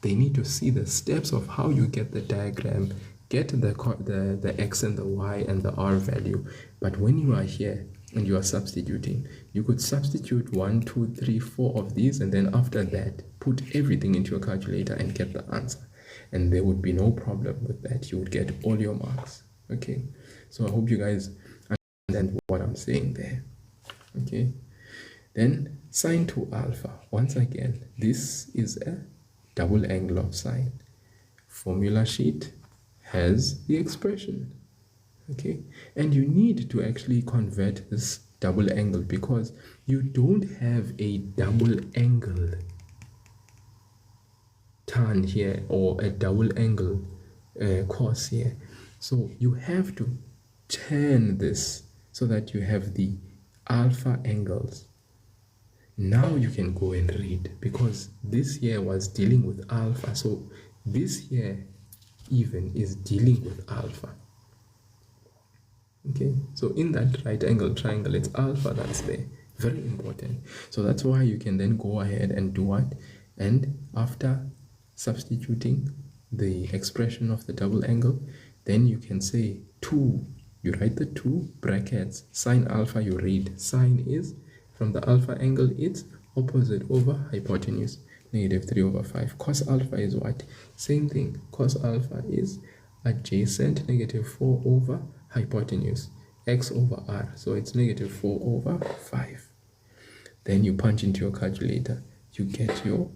They need to see the steps of how you get the diagram, get the x and the y and the r value. But when you are here and you are substituting, you could substitute 1, 2, 3, 4 of these, and then after that, put everything into your calculator and get the answer. And there would be no problem with that. You would get all your marks. Okay, so I hope you guys understand what I'm saying there. Okay, then sine 2 alpha. Once again, this is a double angle of sine. Formula sheet has the expression. Okay, and you need to actually convert this double angle because you don't have a double angle tan here or a double angle cos here. So you have to turn this so that you have the alpha angles. Now you can go and read, because this here was dealing with alpha, so this here even is dealing with alpha. Okay, so in that right angle triangle, it's alpha that's there. Very important. So that's why you can then go ahead and do what? And after substituting the expression of the double angle, then you can say 2. You write the 2 brackets. Sine alpha you read. Sine is, from the alpha angle, it's opposite over hypotenuse. -3/5. Cos alpha is what? Same thing. Cos alpha is adjacent, -4 over hypotenuse, x over r. So it's -4/5. Then you punch into your calculator. You get your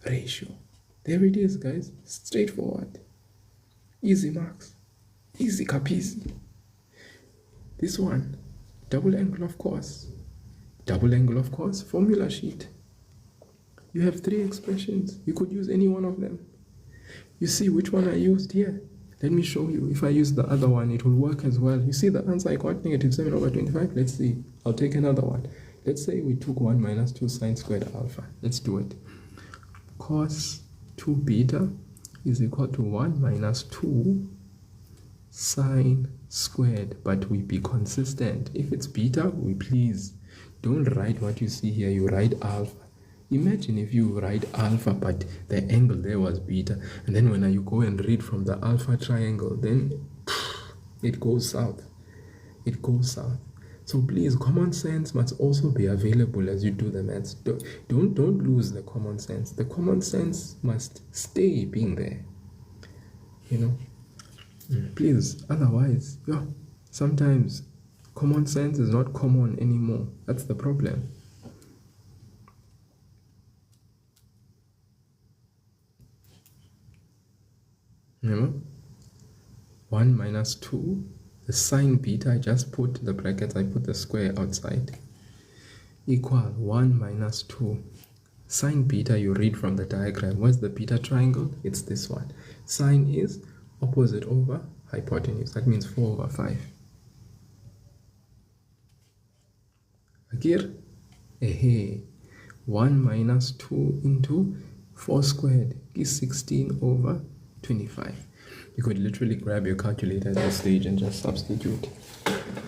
ratio. There it is, guys. Straightforward. Easy marks. Easy capizi. This one, double angle of course. Double angle of course, formula sheet. You have 3 expressions. You could use any one of them. You see which one I used here? Let me show you. If I use the other one, it will work as well. You see the answer I got, -7/25. Let's see. I'll take another one. Let's say we took 1 minus 2 sine squared alpha. Let's do it. Cos 2 beta is equal to 1 minus 2 sine squared. But we be consistent. If it's beta, we please don't write what you see here. You write alpha. Imagine if you write alpha, but the angle there was beta, and then when you go and read from the alpha triangle, then it goes south. It goes south. So please, common sense must also be available as you do the maths. Don't lose the common sense. The common sense must stay being there. You know, please. Otherwise, yeah, sometimes common sense is not common anymore. That's the problem. Remember? 1 minus 2, the sine beta, I just put the brackets, I put the square outside, equal 1 minus 2. Sine beta you read from the diagram. Where's the beta triangle? It's this one. Sine is opposite over hypotenuse. That means 4/5. Agir? 1 minus 2 into 4 squared is 16/25. You could literally grab your calculator at this stage and just substitute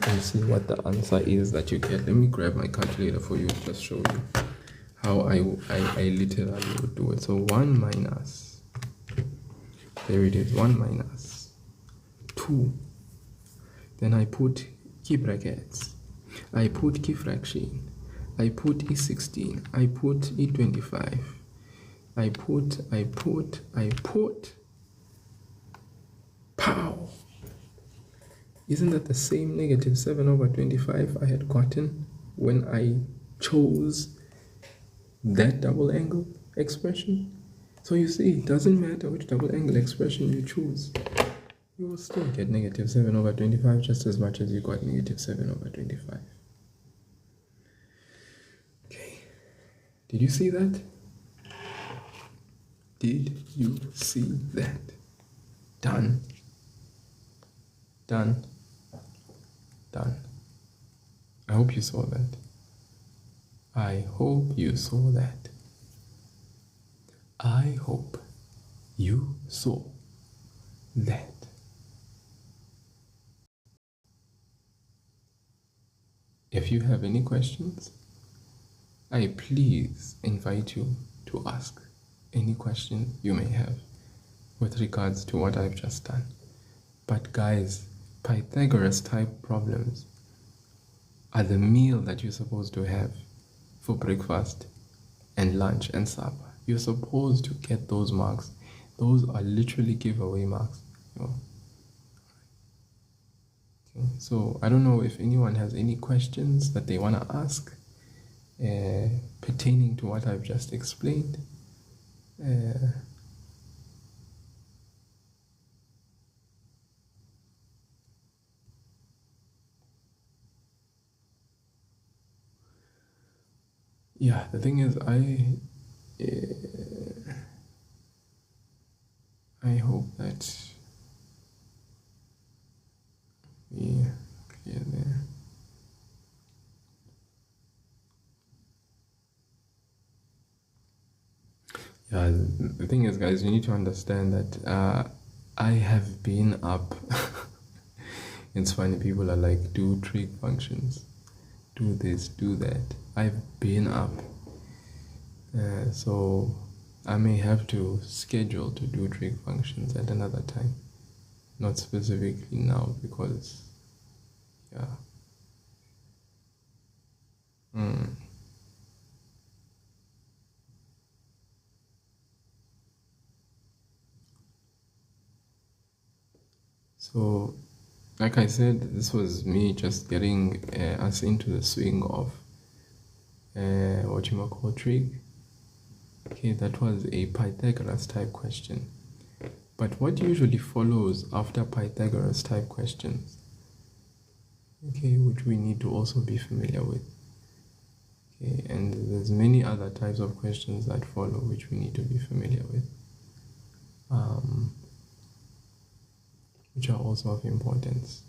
and see what the answer is that you get. Let me grab my calculator for you, just show you how I literally would do it. So 1 minus, there it is, 1 minus 2. Then I put key brackets, I put key fraction, I put E16, I put E25, I put, pow! Isn't that the same -7/25 I had gotten when I chose that double angle expression? So you see, it doesn't matter which double angle expression you choose. You will still get -7/25 just as much as you got -7/25. Okay. Did you see that? Did you see that? Done. Done. Done. I hope you saw that. I hope you saw that. I hope you saw that. If you have any questions, I please invite you to ask any question you may have with regards to what I've just done. But guys, Pythagoras type problems are the meal that you're supposed to have for breakfast and lunch and supper. You're supposed to get those marks. Those are literally giveaway marks. You know? Okay. So I don't know if anyone has any questions that they want to ask pertaining to what I've just explained. Yeah, the thing is, I hope that we clear there. Yeah, the thing is, guys, you need to understand that I have been up It's funny, people are like, do trig functions, do this, do that. I've been up. So I may have to schedule to do trig functions at another time. Not specifically now, because, yeah. So, like I said, this was me just getting us into the swing of what you might call trig. Okay, that was a Pythagoras type question. But what usually follows after Pythagoras type questions, okay, which we need to also be familiar with. Okay, and there's many other types of questions that follow which we need to be familiar with, which are also of importance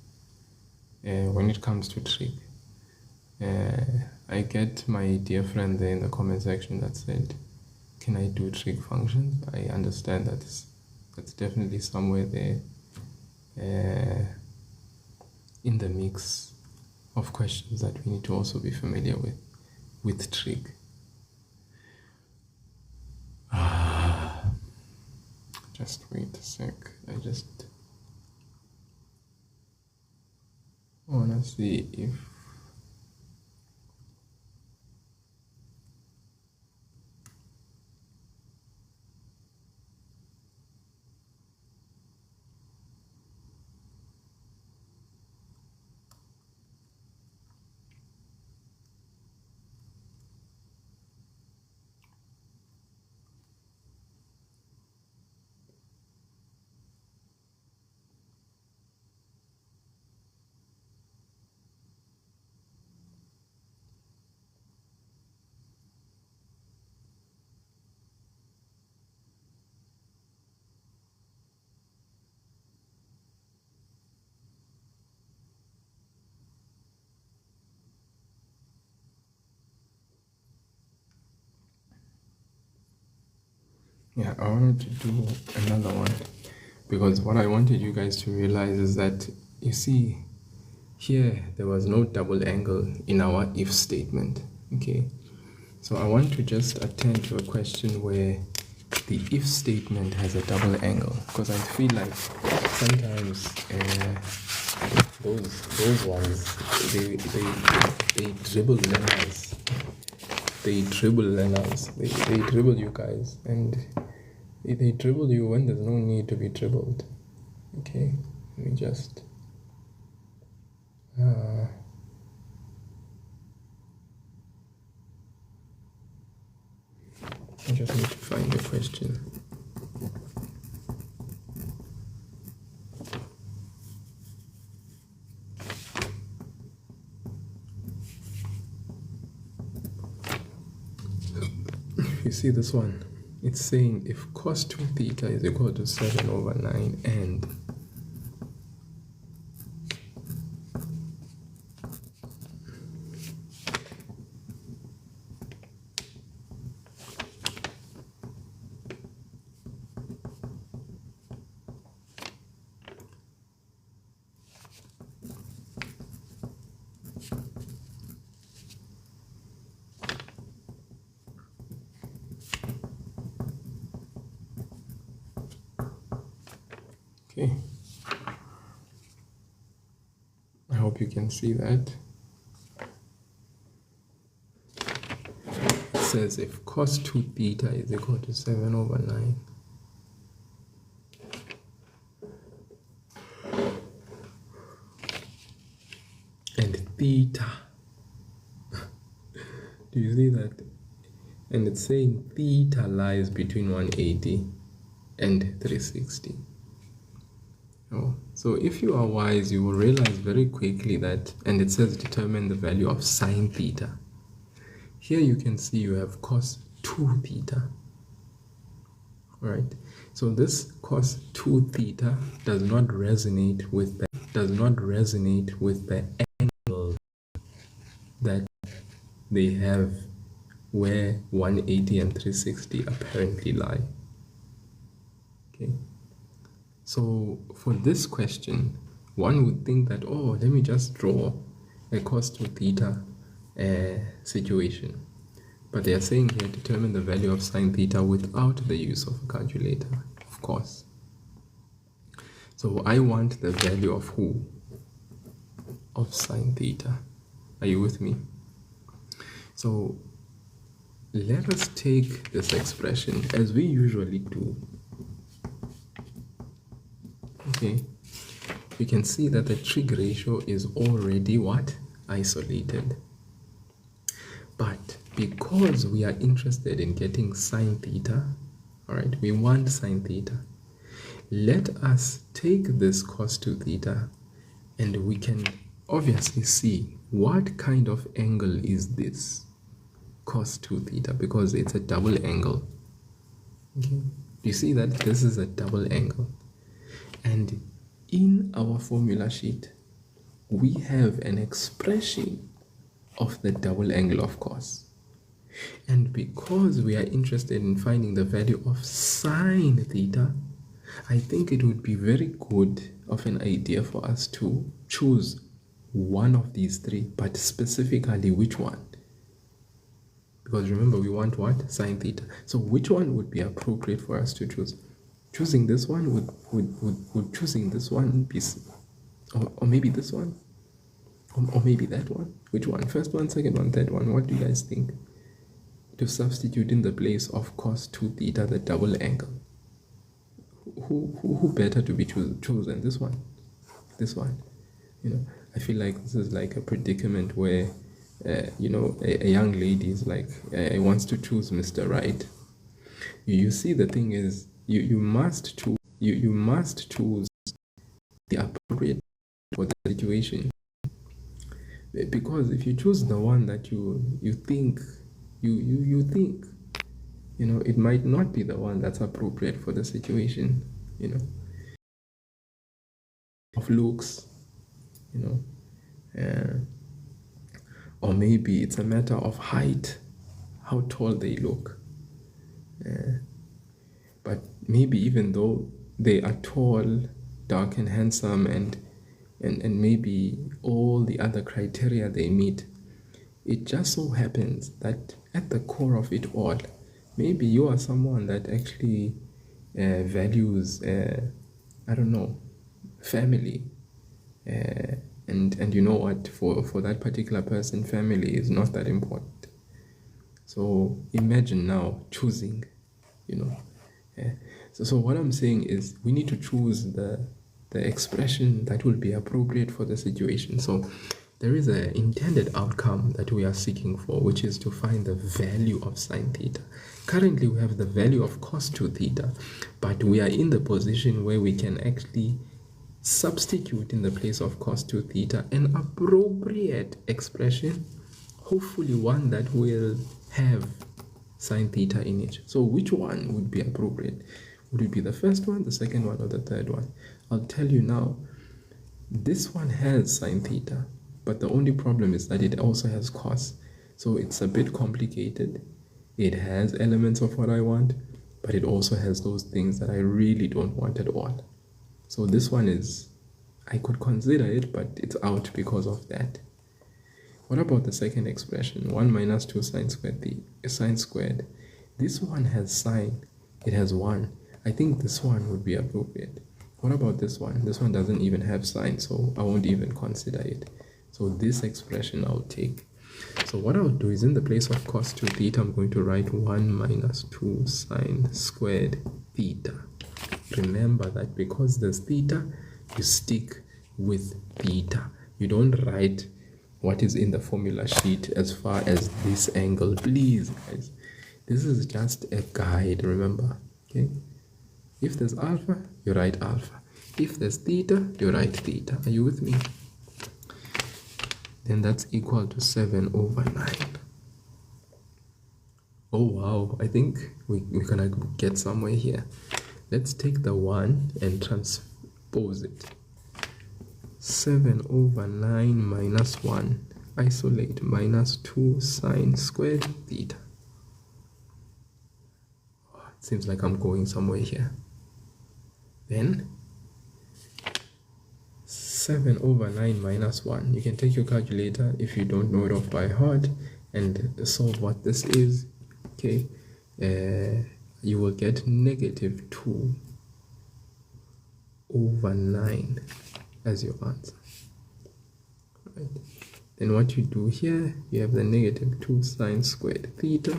when it comes to trig. I get my dear friend there in the comment section that said, can I do trig functions? I understand that's definitely somewhere there in the mix of questions that we need to also be familiar with trig. Just wait a sec. I just want to see if yeah, I wanted to do another one, because what I wanted you guys to realize is that, you see, here there was no double angle in our if statement, okay? So I want to just attend to a question where the if statement has a double angle, because I feel like sometimes those ones, they dribble learners. They dribble learners. They dribble you guys, and they dribble you when there's no need to be dribbled. Okay, let me just I just need to find the question. You see this one? It's saying if cos 2 theta is equal to 7 over 9 and okay, I hope you can see that. It says if cos 2 theta is equal to 7 over 9 and theta, do you see that? And it's saying theta lies between 180 and 360. Oh, so if you are wise, you will realize very quickly that, and it says determine the value of sine theta. Here you can see you have cos 2 theta. All right, so this cos 2 theta does not resonate with the angle that they have where 180 and 360 apparently lie. Okay, so for this question, One would think that, oh, let me just draw a cos 2 theta situation. But they are saying here, determine the value of sine theta without the use of a calculator, of course. So I want the value of who? Of sine theta. Are you with me? So let us take this expression as we usually do. Okay, you can see that the trig ratio is already what? Isolated. But because we are interested in getting sine theta, all right, we want sine theta, let us take this cos 2 theta and we can obviously see what kind of angle is this cos 2 theta, because it's a double angle. Okay, you see that this is a double angle, and in our formula sheet we have an expression of the double angle of cos, and because we are interested in finding the value of sine theta, I think it would be very good of an idea for us to choose one of these three, but specifically which one? Because remember, we want what? Sine theta. So which one would be appropriate for us to choose? Choosing this one would choosing this one be, or maybe this one, or maybe that one? Which one? First one, second one, third one? What do you guys think? To substitute in the place of cos 2 theta, the double angle. Who better to be chosen? This one. This one. You know, I feel like this is like a predicament where, you know, a young lady is like, wants to choose Mr. Right. You see, the thing is, you must choose. You must choose the appropriate for the situation. Because if you choose the one that you think, you think, you know, it might not be the one that's appropriate for the situation, you know, of looks, you know, or maybe it's a matter of height, how tall they look. But maybe even though they are tall, dark and handsome, and maybe all the other criteria they meet, it just so happens that at the core of it all, maybe you are someone that actually values, I don't know, family. And you know what, for that particular person, family is not that important. So imagine now choosing, you know. So what I'm saying is we need to choose the expression that will be appropriate for the situation. So there is an intended outcome that we are seeking for, which is to find the value of sine theta. Currently we have the value of cos 2 theta, but we are in the position where we can actually substitute in the place of cos 2 theta an appropriate expression, hopefully one that will have sine theta in it. So which one would be appropriate? Would it be the first one, the second one, or the third one? I'll tell you now. This one has sine theta, but the only problem is that it also has cos. So it's a bit complicated. It has elements of what I want, but it also has those things that I really don't want at all. So this one is, I could consider it, but it's out because of that. What about the second expression? 1 minus 2 sine squared. This one has sine. It has 1. I think this one would be appropriate. What about this one? This one doesn't even have sine, so I won't even consider it. So this expression I'll take. So what I'll do is, in the place of cos 2 theta, I'm going to write 1 minus 2 sine squared theta. Remember that because there's theta, you stick with theta. You don't write what is in the formula sheet as far as this angle. Please, guys, this is just a guide, remember, okay? If there's alpha, you write alpha. If there's theta, you write theta. Are you with me? Then that's equal to 7/9. Oh wow, I think we're gonna get somewhere here. Let's take the 1 and transpose it. 7/9 minus 1. Isolate, minus 2 sine squared theta. Oh, it seems like I'm going somewhere here. Then 7 over 9 minus 1. You can take your calculator if you don't know it off by heart and solve what this is. Okay, you will get negative 2 over 9 as your answer. Right. Then what you do here, you have the negative 2 sine squared theta.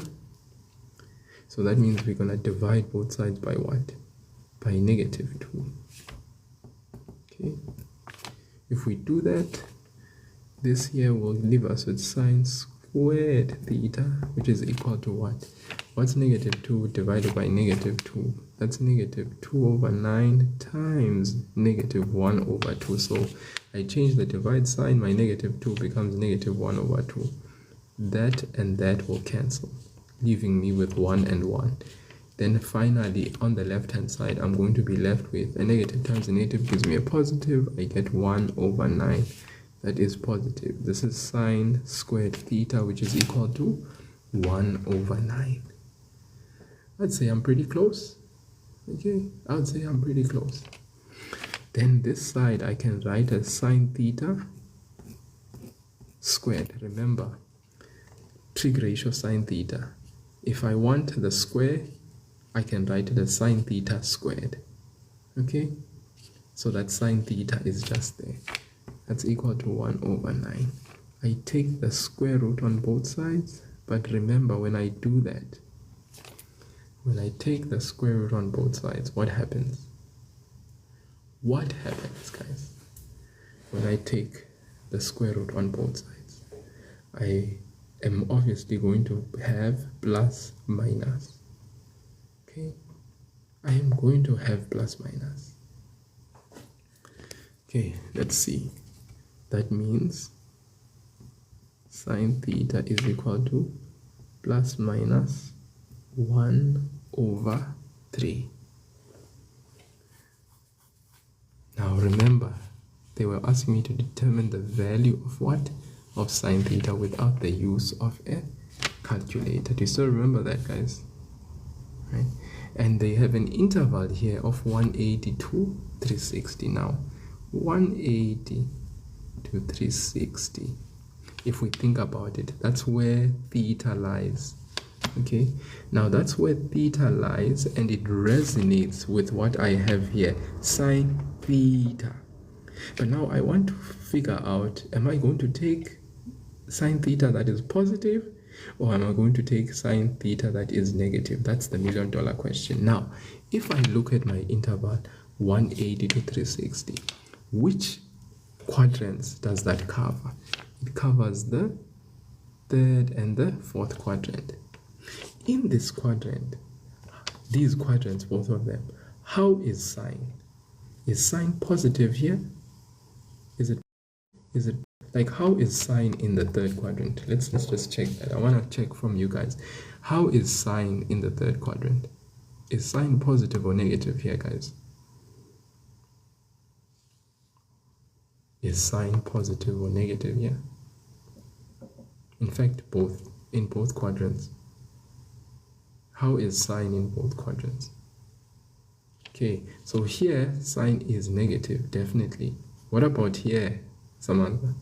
So that means we're going to divide both sides by what? By negative 2. Okay. If we do that, this here will leave us with sine squared theta, which is equal to what? What's negative 2 divided by negative 2? That's negative 2 over 9 times negative 1 over 2. So I change the divide sign, my negative 2 becomes negative 1 over 2. That and that will cancel, leaving me with 1 and 1. Then finally, on the left hand side, I'm going to be left with a negative times a negative gives me a positive. I get 1 over 9. That is positive. This is sine squared theta, which is equal to 1 over 9. I'd say I'm pretty close. Okay, I would say I'm pretty close. Then this side I can write as sine theta squared. Remember, trig ratio sine theta. If I want the square, I can write it as sine theta squared. Okay, so that sine theta is just there. That's equal to 1 over 9. I take the square root on both sides, but remember when I do that, when I take the square root on both sides, what happens? What happens, guys? When I take the square root on both sides, I am obviously going to have plus minus. Okay, I am going to have plus minus. Okay, let's see. That means sine theta is equal to plus minus 1 over 3. Now remember, they were asking me to determine the value of what? Of sine theta without the use of a calculator. Do you still remember that, guys? Right? And they have an interval here of 180 to 360. Now 180 to 360, if we think about it, that's where theta lies. Okay, now that's where theta lies, and it resonates with what I have here, sine theta. But now I want to figure out, am I going to take sine theta that is positive, or am I going to take sine theta that is negative? That's the million-dollar question. Now, if I look at my interval 180 to 360, which quadrants does that cover? It covers the third and the fourth quadrant. In this quadrant, these quadrants, both of them, how is sine? Is sine positive here? Is it like, how is sine in the third quadrant? Let's just check that. I want to check from you guys. How is sine in the third quadrant? Is sine positive or negative here, guys? Is sine positive or negative here? In fact, both, in both quadrants. How is sine in both quadrants? Okay, so here sine is negative, definitely. What about here, Samantha?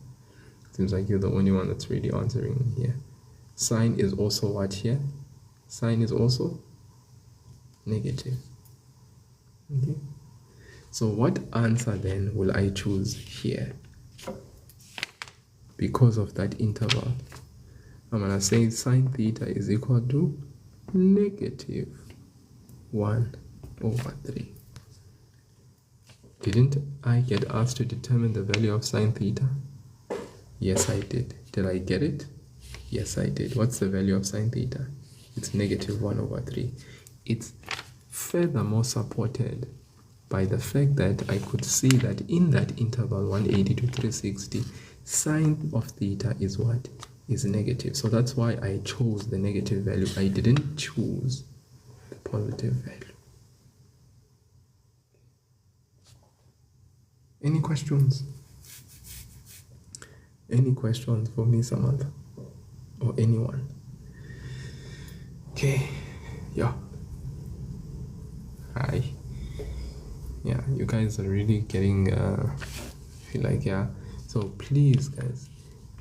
Seems like you're the only one that's really answering here. Sine is also what here? Sine is also negative. Okay. So what answer then will I choose here? Because of that interval, I'm going to say sine theta is equal to negative 1 over 3. Didn't I get asked to determine the value of sine theta? Yes, I did. Did I get it? Yes, I did. What's the value of sine theta? It's negative 1 over 3. It's furthermore supported by the fact that I could see that in that interval 180 to 360, sine of theta is what? Is negative. So that's why I chose the negative value. I didn't choose the positive value. Any questions? Any questions for me, Samantha? Or anyone? Okay. Yeah. Hi. Yeah, you guys are really getting feel like, yeah. So please, guys,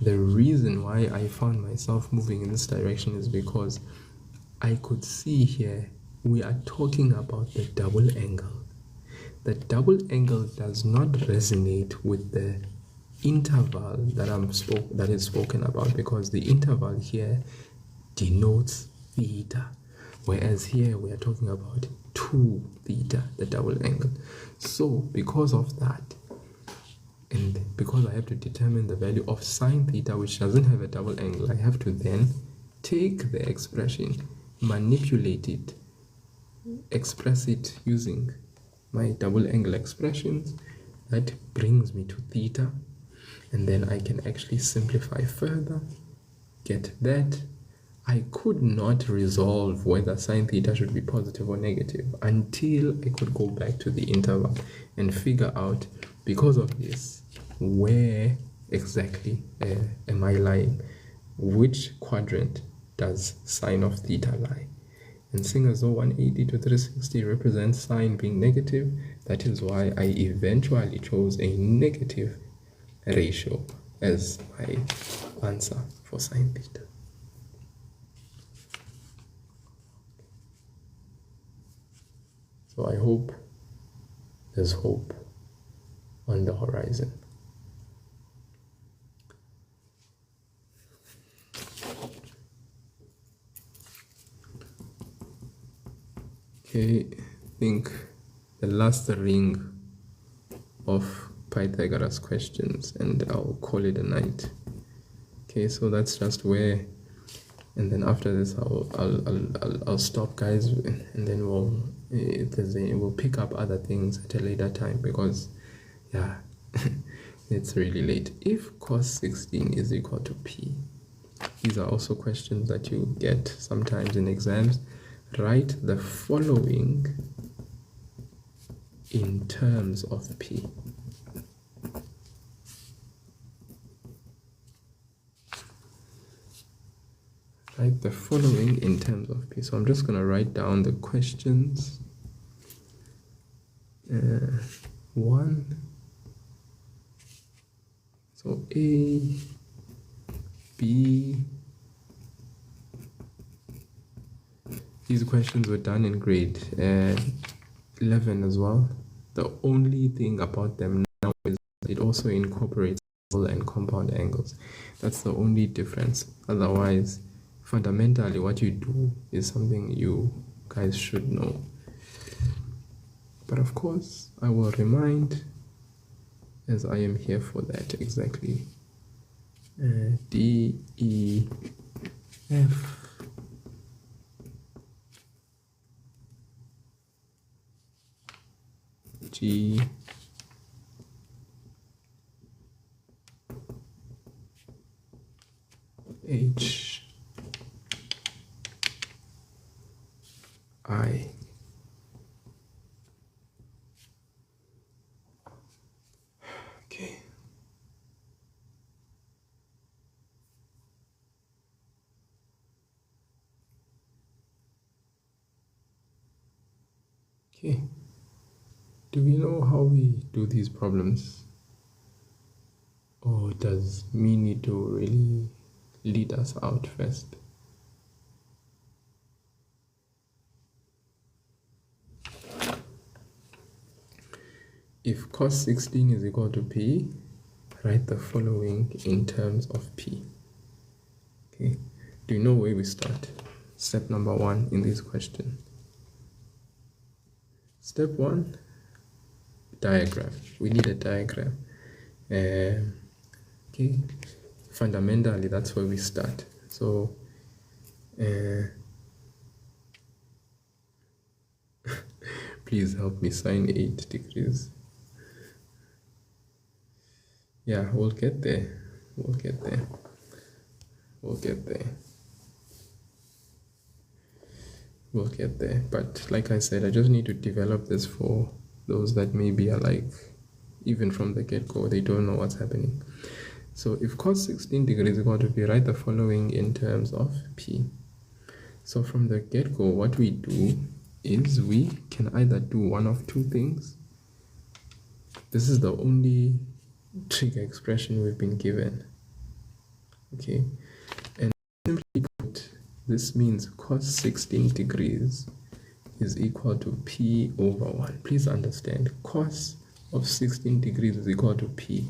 the reason why I found myself moving in this direction is because I could see here we are talking about the double angle. The double angle does not resonate with the interval that is spoken about, because the interval here denotes theta, whereas here we are talking about 2 theta, the double angle. So because of that, and because I have to determine the value of sine theta, which doesn't have a double angle, I have to then take the expression, manipulate it, express it using my double angle expressions. That brings me to theta, and then I can actually simplify further, get that. I could not resolve whether sine theta should be positive or negative until I could go back to the interval and figure out, because of this, where exactly am I lying? Which quadrant does sine of theta lie? And seeing as though 180 to 360 represents sine being negative, that is why I eventually chose a negative ratio as my answer for sine theta. So I hope there's hope on the horizon. Okay, I think the last ring of Pythagoras questions, and I'll call it a night. Okay, so that's just where, and then after this I'll stop, guys, and then we'll pick up other things at a later time, because yeah, it's really late. If cos 16 is equal to p, these are also questions that you get sometimes in exams. Write the following in terms of p. Write the following in terms of p. So I'm just going to write down the questions. 1. So A, B. These questions were done in grade 11 as well. The only thing about them now is it also incorporates angle and compound angles. That's the only difference. Otherwise, fundamentally, what you do is something you guys should know. But of course, I will remind, as I am here for that exactly. D, E, F, G, H, I. Okay. Okay. Do we know how we do these problems? Or does me need to really lead us out first? If cos 16 is equal to p, write the following in terms of p. Okay. Do you know where we start? Step number 1 in this question. Step 1, diagram. We need a diagram. Okay. Fundamentally, that's where we start. So, please help me, sine 8 degrees. Yeah, we'll get there. We'll get there. We'll get there. We'll get there. But like I said, I just need to develop this for those that maybe are like, even from the get-go, they don't know what's happening. So if cos 16 degrees is equal to p, write the following in terms of p. So from the get-go, what we do is we can either do one of two things. This is the only trig expression we've been given. Okay, and simply put, this means cos 16 degrees is equal to P over 1. Please understand, cos of 16 degrees is equal to P.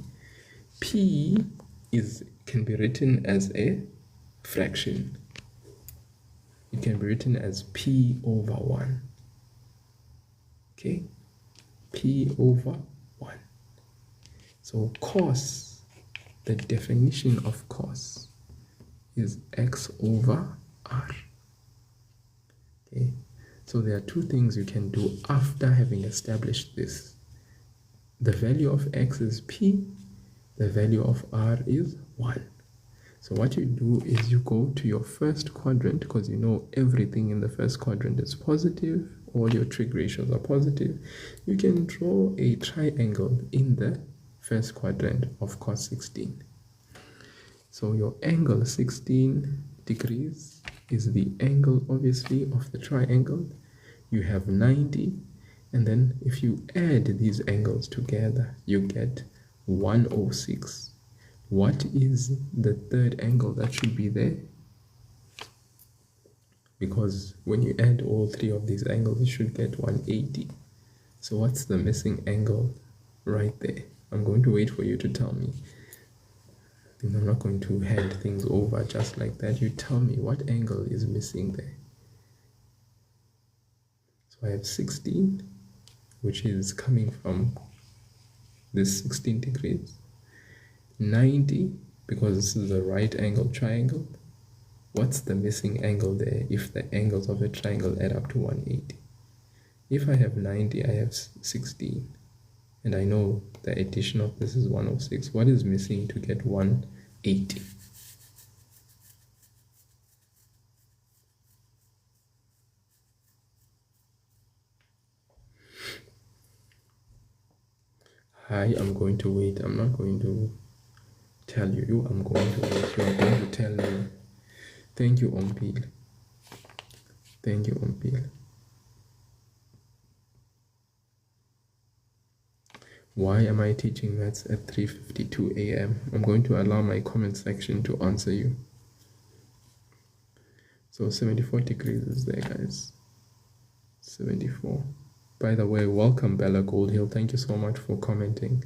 P can be written as a fraction. It can be written as P over 1. Okay, P over 1. So cos, the definition of cos is x over r. Okay, so there are two things you can do after having established this. The value of x is P, the value of r is 1. So what you do is you go to your first quadrant, because you know everything in the first quadrant is positive, all your trig ratios are positive. You can draw a triangle in the first quadrant of cos 16. So your angle 16 degrees is the angle, obviously, of the triangle. You have 90, and then if you add these angles together, you get 106. What is the third angle that should be there? Because when you add all three of these angles, you should get 180. So what's the missing angle right there? I'm going to wait for you to tell me. I'm not going to hand things over just like that. You tell me what angle is missing there. So I have 16, which is coming from this 16 degrees. 90, because this is a right angle triangle. What's the missing angle there if the angles of a triangle add up to 180? If I have 90, I have 16. And I know the addition of this is 106. What is missing to get 180? I'm going to wait. I'm not going to tell you. I'm going to wait. You are going to tell me. Thank you, Ompil. Thank you, Ompil. Why am I teaching maths at 3:52 a.m.? I'm going to allow my comment section to answer you. So 74 degrees is there, guys. 74. By the way, welcome Bella Goldhill. Thank you so much for commenting,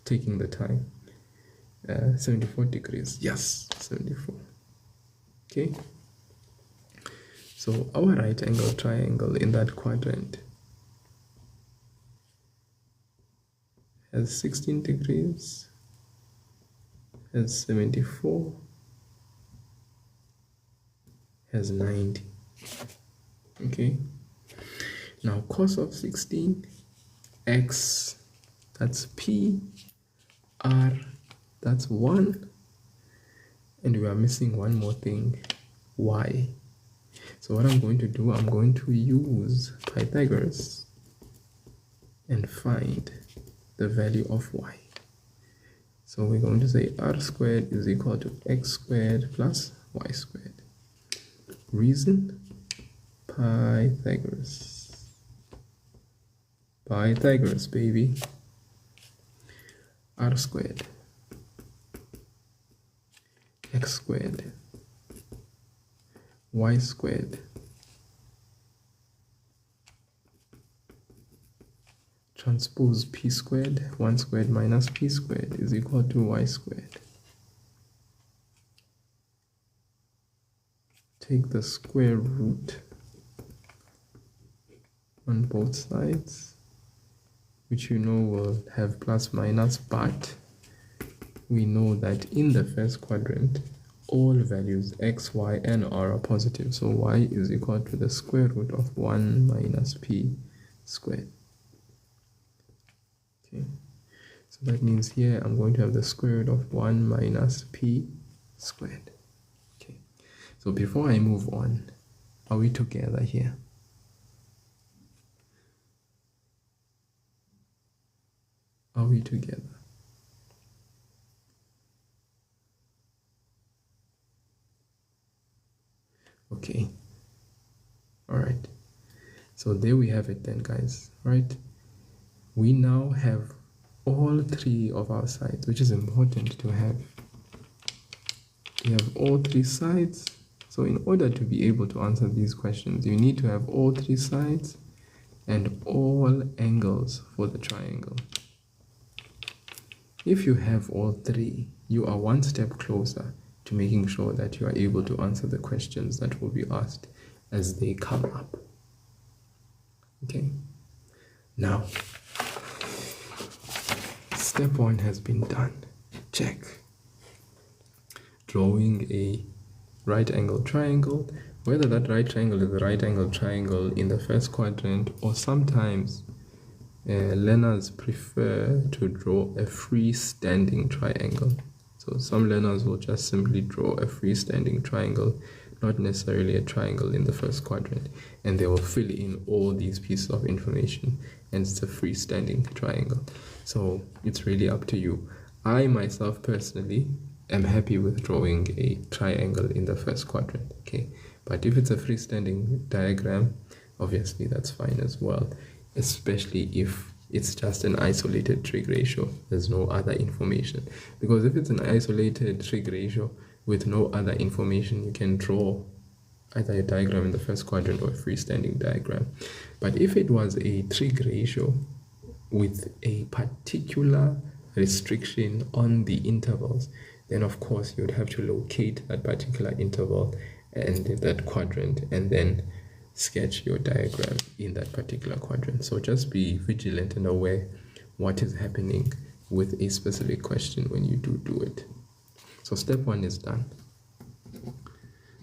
taking the time. 74 degrees. Yes, 74. Okay. So our right angle triangle in that quadrant has 16 degrees, has 74, has 90. Okay. Now cos of 16, x, that's P, r, that's 1, and we are missing one more thing, y. So what I'm going to do, I'm going to use Pythagoras and find the value of y. So we're going to say r squared is equal to x squared plus y squared. Reason? Pythagoras. Pythagoras, baby. R squared, x squared, y squared, transpose p squared, 1 squared minus p squared is equal to y squared. Take the square root on both sides, which you know will have plus minus, but we know that in the first quadrant, all values x, y, and r are positive. So y is equal to the square root of 1 minus p squared. Okay, so that means here I'm going to have the square root of 1 minus p squared. Okay, so before I move on, are we together here? Are we together? Okay. All right. So there we have it then, guys. Right? We now have all three of our sides, which is important to have. We have all three sides. So in order to be able to answer these questions, you need to have all three sides and all angles for the triangle. If you have all three, you are one step closer to making sure that you are able to answer the questions that will be asked as they come up. Okay, now step 1 has been done. Check. Drawing a right angle triangle, whether that right triangle is the right angle triangle in the first quadrant, or sometimes learners prefer to draw a freestanding triangle. So some learners will just simply draw a freestanding triangle, not necessarily a triangle in the first quadrant, and they will fill in all these pieces of information, and it's a freestanding triangle. So it's really up to you. I myself personally am happy with drawing a triangle in the first quadrant, okay? But if it's a freestanding diagram, obviously that's fine as well, especially if it's just an isolated trig ratio. There's no other information. Because if it's an isolated trig ratio with no other information, you can draw either a diagram in the first quadrant or a freestanding diagram. But if it was a trig ratio with a particular restriction on the intervals, then of course you would have to locate that particular interval and that quadrant and then sketch your diagram in that particular quadrant. So just be vigilant and aware what is happening with a specific question when you do it. So step 1 is done.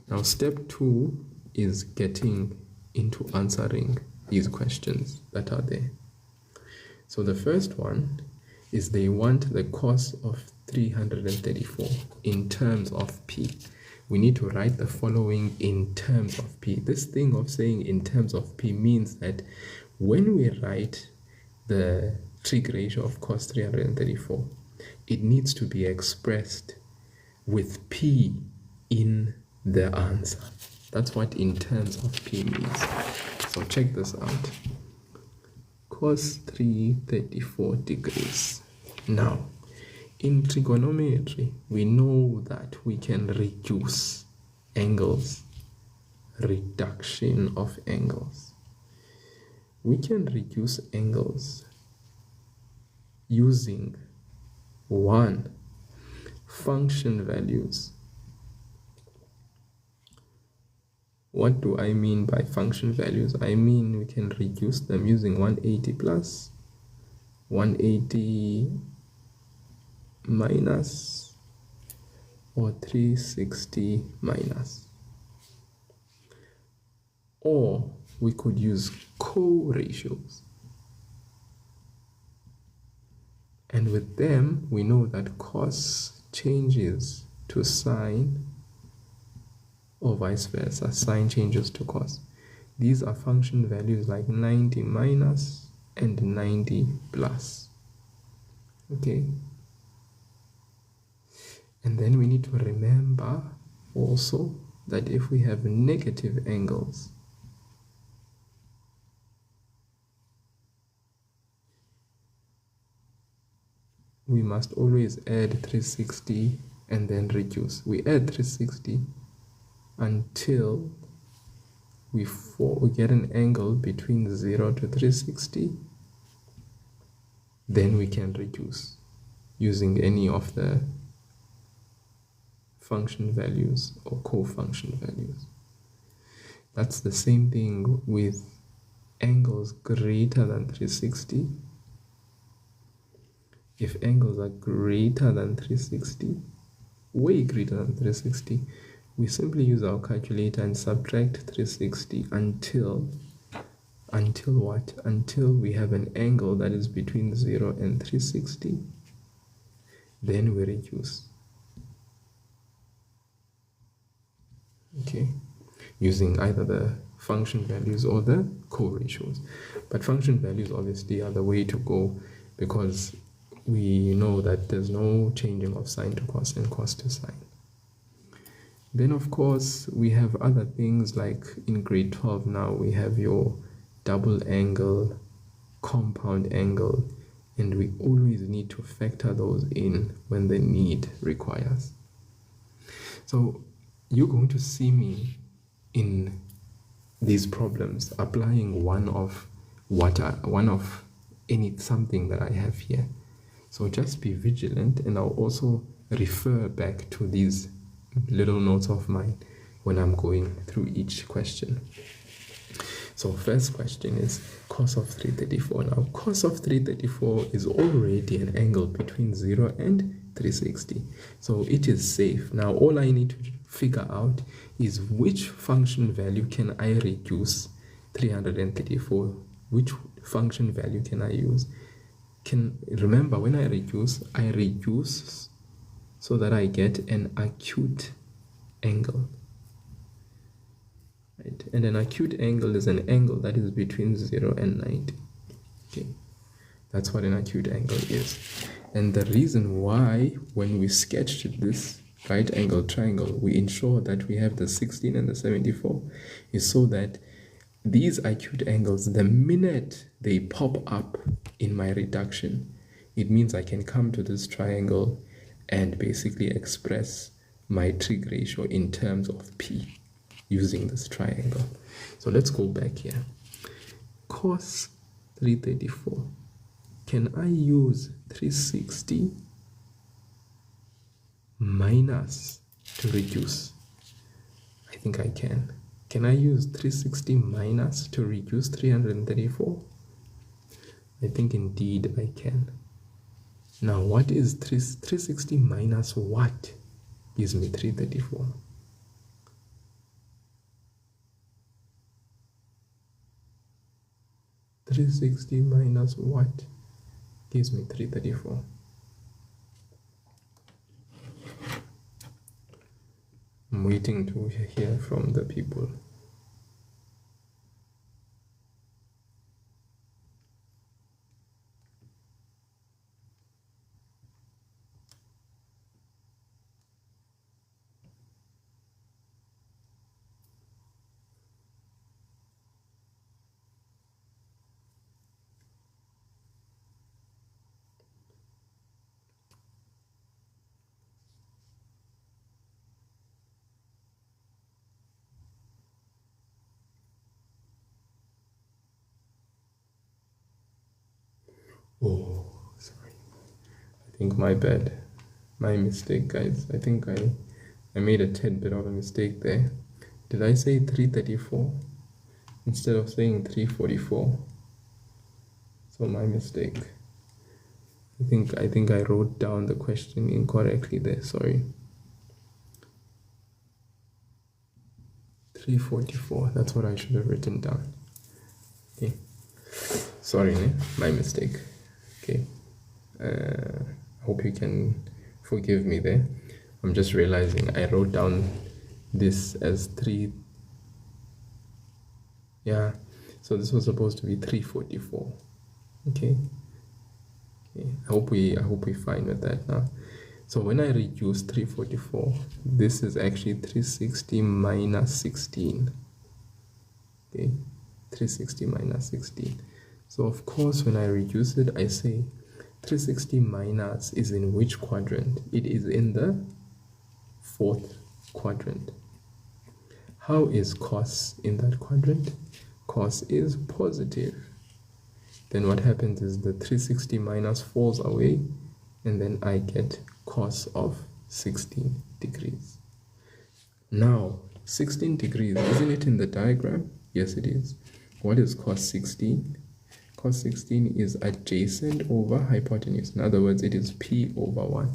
Now step 2 is getting into answering these questions that are there. So the first one is they want the cos of 334 in terms of p. We need to write the following in terms of p. This thing of saying in terms of p means that when we write the trig ratio of cos 334, it needs to be expressed with p in the answer. That's what in terms of p means. So check this out. Cos 334 degrees. Now, in trigonometry, we know that we can reduce angles, reduction of angles. We can reduce angles using 1, function values. What do I mean by function values? I mean we can reduce them using 180 plus, 180 minus, or 360 minus. Or we could use co-ratios. And with them, we know that cos changes to sine, or vice versa, sine changes to cos. These are function values like 90 minus and 90 plus. Okay. And then we need to remember also that if we have negative angles, we must always add 360 and then reduce. We add 360 until we get an angle between 0 to 360. Then we can reduce using any of the function values or co-function values. That's the same thing with angles greater than 360. If angles are greater than 360, way greater than 360, we simply use our calculator and subtract 360 until what? Until we have an angle that is between 0 and 360. Then we reduce. Okay, using either the function values or the co-ratios. But function values obviously are the way to go, because we know that there's no changing of sine to cos and cos to sine. Then of course we have other things like in grade 12 now we have your double angle, compound angle, and we always need to factor those in when the need requires. So you're going to see me in these problems applying one of something that I have here. So just be vigilant, and I'll also refer back to these little notes of mine when I'm going through each question. So first question is cos of 334. Now cos of 334 is already an angle between 0 and 360. So it is safe. Now all I need to figure out is which function value can I reduce 334. Which function value can I use? Remember, when I reduce so that I get an acute angle. Right? And an acute angle is an angle that is between 0 and 90. Okay, that's what an acute angle is. And the reason why, when we sketched this right angle triangle, we ensure that we have the 16 and the 74 is so that these acute angles, the minute they pop up in my reduction, it means I can come to this triangle and basically express my trig ratio in terms of P using this triangle. So let's go back here. Cos 334. Can I use 360 minus to reduce? I think I can. Can I use 360 minus to reduce 334? I think indeed I can. Now what is 360 minus what gives me 334? $360 minus what gives me 334? I'm waiting to hear from the people. Oh, sorry. I think my bad. My mistake, guys. I think I made a tad bit of a mistake there. Did I say 334 instead of saying 344? So my mistake. I think I wrote down the question incorrectly there. Sorry. 344. That's what I should have written down. Okay. Sorry, my mistake. Okay. I hope you can forgive me there. I'm just realizing I wrote down this as 3. Yeah. So this was supposed to be 344. Okay. I hope we fine with that now. So when I reduce 344, this is actually 360 minus 16. Okay, 360 minus 16. So of course, when I reduce it, I say 360 minus is in which quadrant? It is in the 4th quadrant. How is cos in that quadrant? Cos is positive. Then what happens is the 360 minus falls away, and then I get cos of 16 degrees. Now, 16 degrees, isn't it in the diagram? Yes, it is. What is cos 16? Cos 16 is adjacent over hypotenuse. In other words, it is P over 1.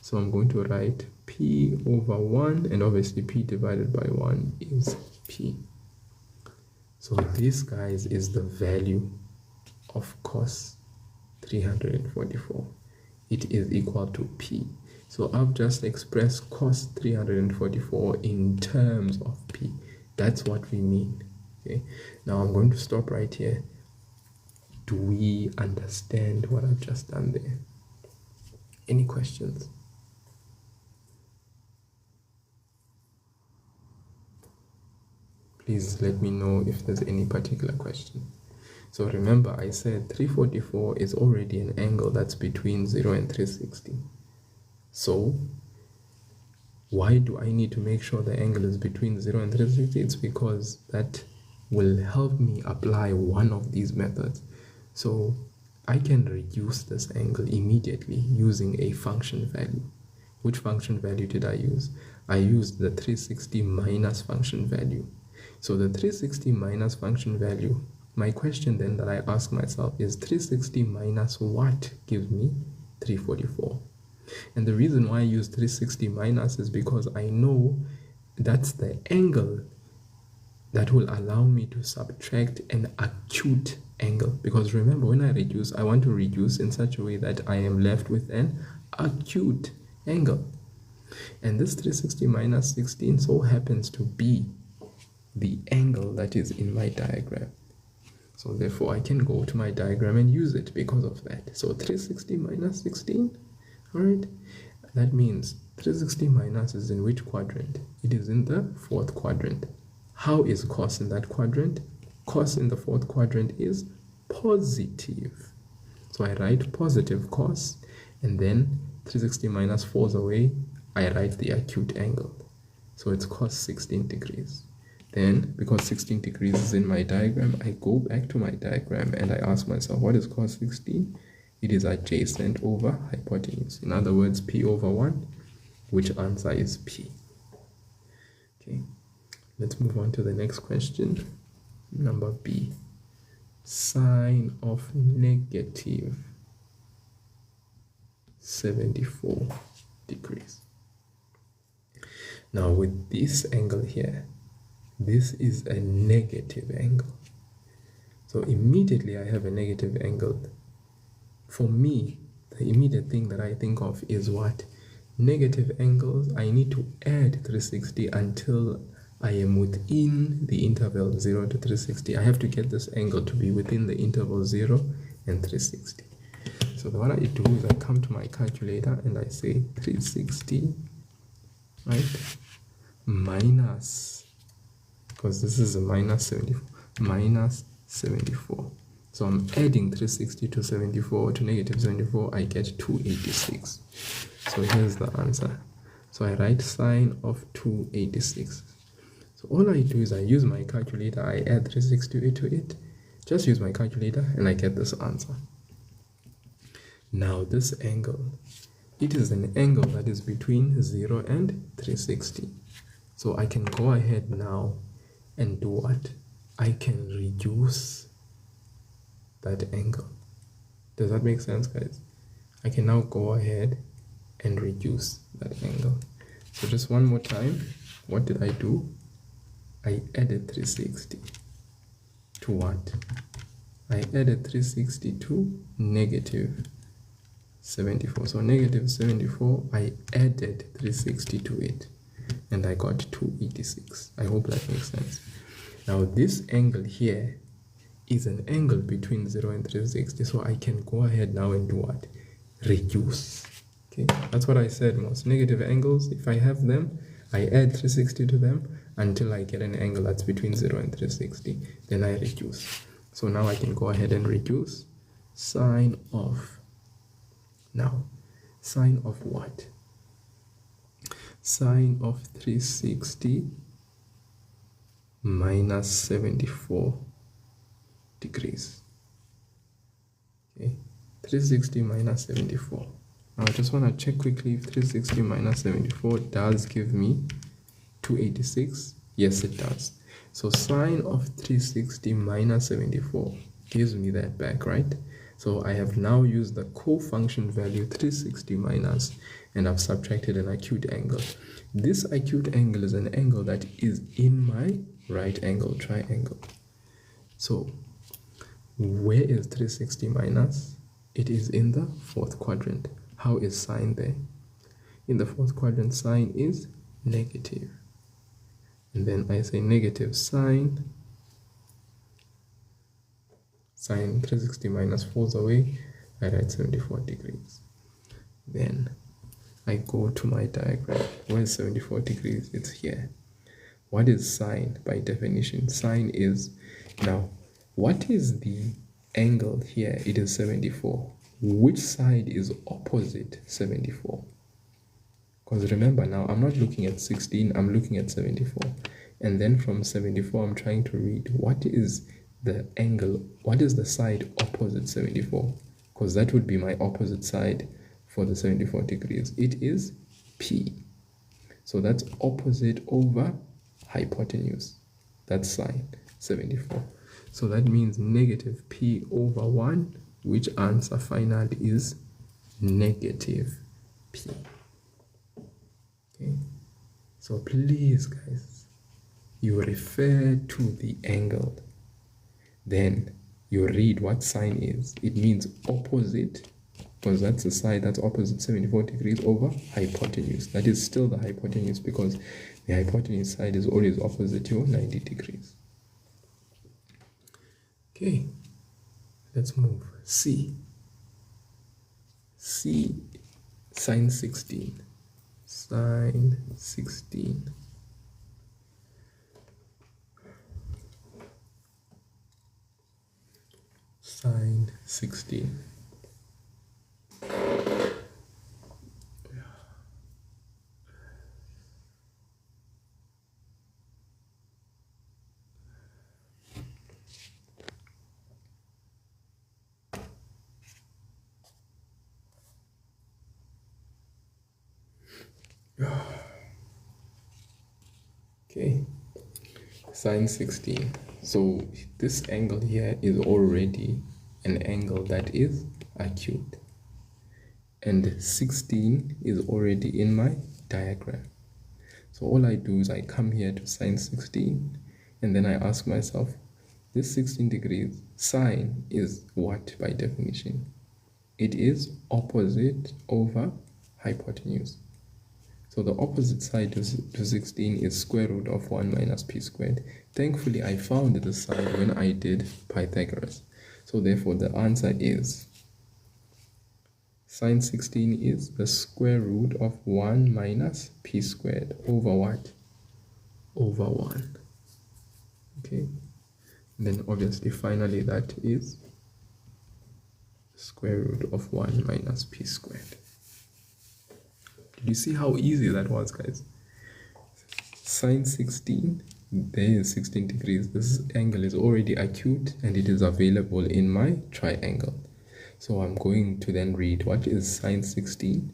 So I'm going to write P over 1, and obviously P divided by 1 is P. So this, guys, is the value of cos 344. It is equal to P. So I've just expressed cos 344 in terms of P. That's what we mean. Okay. Now I'm going to stop right here. Do we understand what I've just done there? Any questions? Please let me know if there's any particular question. So remember, I said 344 is already an angle that's between 0 and 360. So why do I need to make sure the angle is between 0 and 360? It's because that will help me apply one of these methods. So I can reduce this angle immediately using a function value. Which function value did I use? I used the 360 minus function value. So the 360 minus function value, my question then that I ask myself is 360 minus what gives me 344? And the reason why I use 360 minus is because I know that's the angle that will allow me to subtract an acute angle. Because remember, when I reduce, I want to reduce in such a way that I am left with an acute angle. And this 360 minus 16 so happens to be the angle that is in my diagram. So therefore, I can go to my diagram and use it because of that. So 360 minus 16, all right? That means 360 minus is in which quadrant? It is in the fourth quadrant. How is cos in that quadrant? Cos in the fourth quadrant is positive. So I write positive cos, and then 360 minus falls away. I write the acute angle. So it's cos 16 degrees. Then, because 16 degrees is in my diagram, I go back to my diagram and I ask myself, what is cos 16? It is adjacent over hypotenuse. In other words, P over 1, which answer is P. Okay, let's move on to the next question. Number B. Sine of negative 74 degrees. Now with this angle here, this is a negative angle. So immediately I have a negative angle. For me, the immediate thing that I think of is what? Negative angles, I need to add 360 until I am within the interval 0 to 360. I have to get this angle to be within the interval 0 and 360. So what I do is I come to my calculator and I say 360, right, minus, because this is a minus 74, minus 74. So I'm adding 360 to 74 to negative 74, I get 286. So here's the answer. So I write sine of 286. So all I do is I use my calculator, I add 360 to it, just use my calculator and I get this answer. Now this angle, it is an angle that is between 0 and 360. So I can go ahead now and do what? I can reduce that angle. Does that make sense, guys? I can now go ahead and reduce that angle. So just one more time, what did I do? I added 360 to what? I added 360 to negative 74. So negative 74, I added 360 to it and I got 286. I hope that makes sense. Now this angle here is an angle between 0 and 360, so I can go ahead now and do what? Reduce. Okay, that's what I said. Most negative angles, if I have them, I add 360 to them until I get an angle that's between 0 and 360, then I reduce. So now I can go ahead and reduce sine of, now sine of what? Sine of 360 minus 74 degrees. Okay, 360 minus 74. Now I just want to check quickly if 360 minus 74 does give me 286. Yes, it does. So sine of 360 minus 74 gives me that back, right? So I have now used the co-function value 360 minus and I've subtracted an acute angle. This acute angle is an angle that is in my right angle triangle. So where is 360 minus? It is in the fourth quadrant. How is sine there? In the fourth quadrant, sine is negative. And then I say negative sine 360 minus falls away, I write 74 degrees. Then I go to my diagram. Where's 74 degrees? It's here. What is sine by definition? Sine is, now, what is the angle here, it is 74. Which side is opposite 74? Because remember now, I'm not looking at 16, I'm looking at 74. And then from 74, I'm trying to read what is the angle, what is the side opposite 74? Because that would be my opposite side for the 74 degrees. It is P. So that's opposite over hypotenuse. That's sine 74. So that means negative P over 1, which answer finally is negative P. Okay. So please, guys, you refer to the angle. Then you read what sine is. It means opposite, because that's the side that's opposite 74 degrees over hypotenuse. That is still the hypotenuse, because the hypotenuse side is always opposite to 90 degrees. Okay, let's move. C. C, sine 16. Sine 16. Sine 16. Okay, sine 16. So this angle here is already an angle that is acute, and 16 is already in my diagram. So all I do is I come here to sine 16, and then I ask myself, this 16 degrees sine is what by definition? It is opposite over hypotenuse. So the opposite side to 16 is square root of 1 minus p squared. Thankfully, I found the side when I did Pythagoras. So therefore, the answer is sine 16 is the square root of 1 minus p squared over what? Over 1. Okay. And then obviously, finally, that is square root of 1 minus p squared. Did you see how easy that was, guys? Sine 16, there is 16 degrees. This angle is already acute and it is available in my triangle. So I'm going to then read what is sine 16.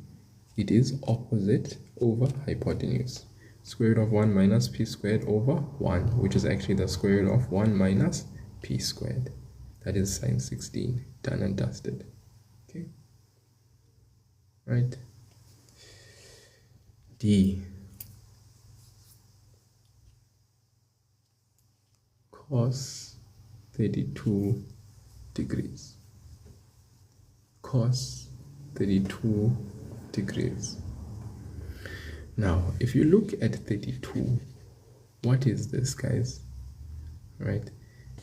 It is opposite over hypotenuse. Square root of 1 minus p squared over 1, which is actually the square root of 1 minus p squared. That is sine 16, done and dusted. Okay. Right. D. Cos 32 degrees. Cos 32 degrees. Now, if you look at 32, what is this, guys? Right?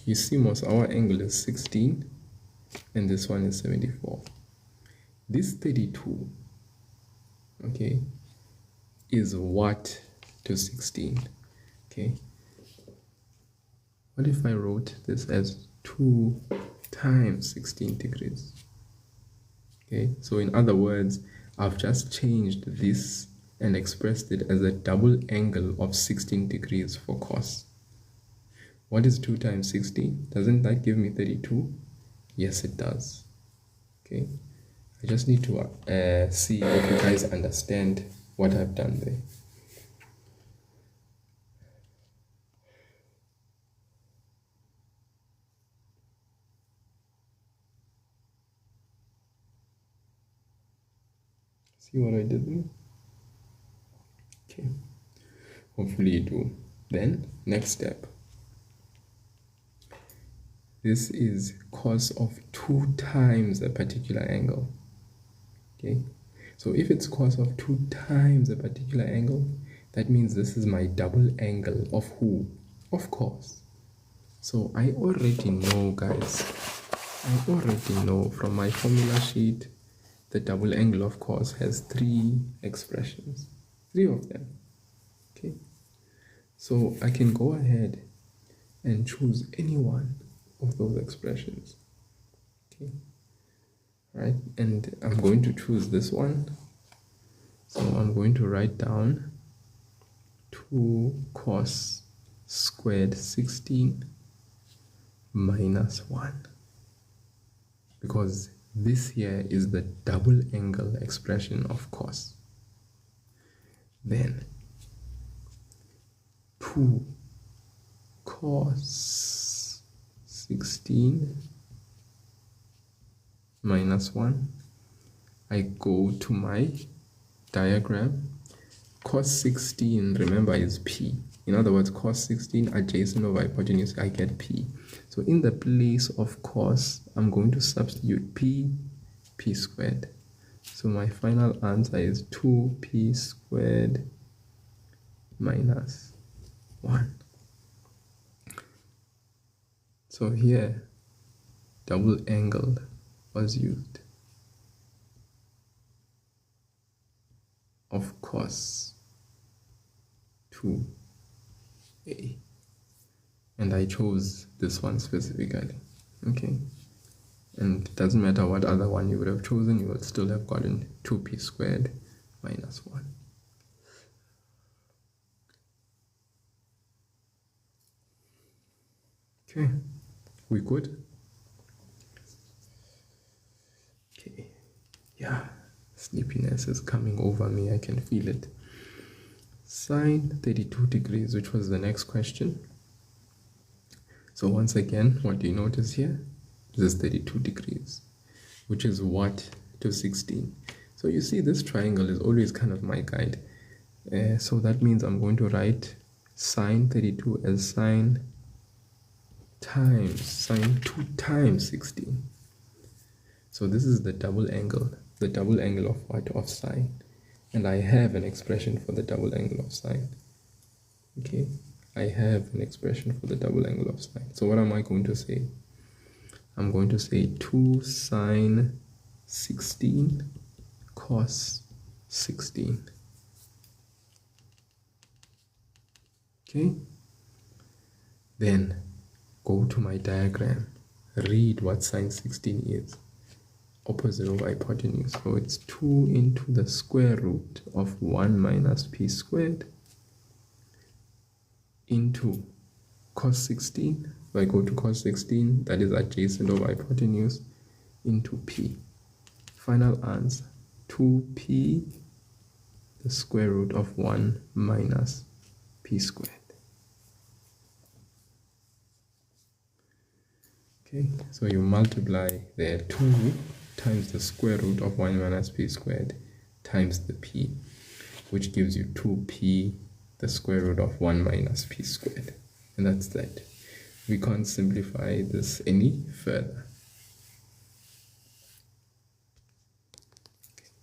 You see most our angle is 16 and this one is 74. This 32, okay, is what to 16? Okay. What if I wrote this as 2 times 16 degrees? Okay, so in other words, I've just changed this and expressed it as a double angle of 16 degrees for cos. What is 2 times 16? Doesn't that give me 32? Yes, it does. Okay, I just need to see if you guys understand what I've done there. See what I did there? Okay, hopefully you do. Then next step, this is cos of 2 times a particular angle. Okay, so if it's cos of 2 times a particular angle, that means this is my double angle of who? Of cos. So I already know, guys, I already know from my formula sheet, the double angle of cos has 3 expressions, 3 of them. Okay, so I can go ahead and choose any one of those expressions. Okay, right, and I'm going to choose this one. So I'm going to write down 2 cos squared 16 minus 1, because this here is the double angle expression of cos. Then 2 cos 16 minus 1. I go to my diagram. Cos 16, remember, is p. In other words, cos 16 adjacent over hypotenuse, I get p. So in the place of cos, I'm going to substitute p squared. So my final answer is 2p squared minus 1. So here, double angle was used of cos 2a, and I chose this one specifically. Okay, and it doesn't matter what other one you would have chosen, you would still have gotten 2p squared minus 1. Okay, we good? Okay, yeah, sleepiness is coming over me, I can feel it. Sine 32 degrees, which was the next question. So once again, what do you notice here? This is 32 degrees, which is what to 16. So you see, this triangle is always kind of my guide. So that means I'm going to write sine 32 as sine 2 times 16. So this is the double angle of what? Of sine. And I have an expression for the double angle of sine. Okay, I have an expression for the double angle of sine. So what am I going to say? I'm going to say 2 sine 16 cos 16. Okay, then go to my diagram, read what sine 16 is. Opposite of hypotenuse, so it's 2 into the square root of 1 minus p squared into cos 16. If I go to cos 16, that is adjacent of hypotenuse, into p. Final answer, 2p the square root of 1 minus p squared. Okay, so you multiply there 2 times the square root of 1 minus p squared times the p, which gives you 2p the square root of 1 minus p squared. And that's that. We can't simplify this any further.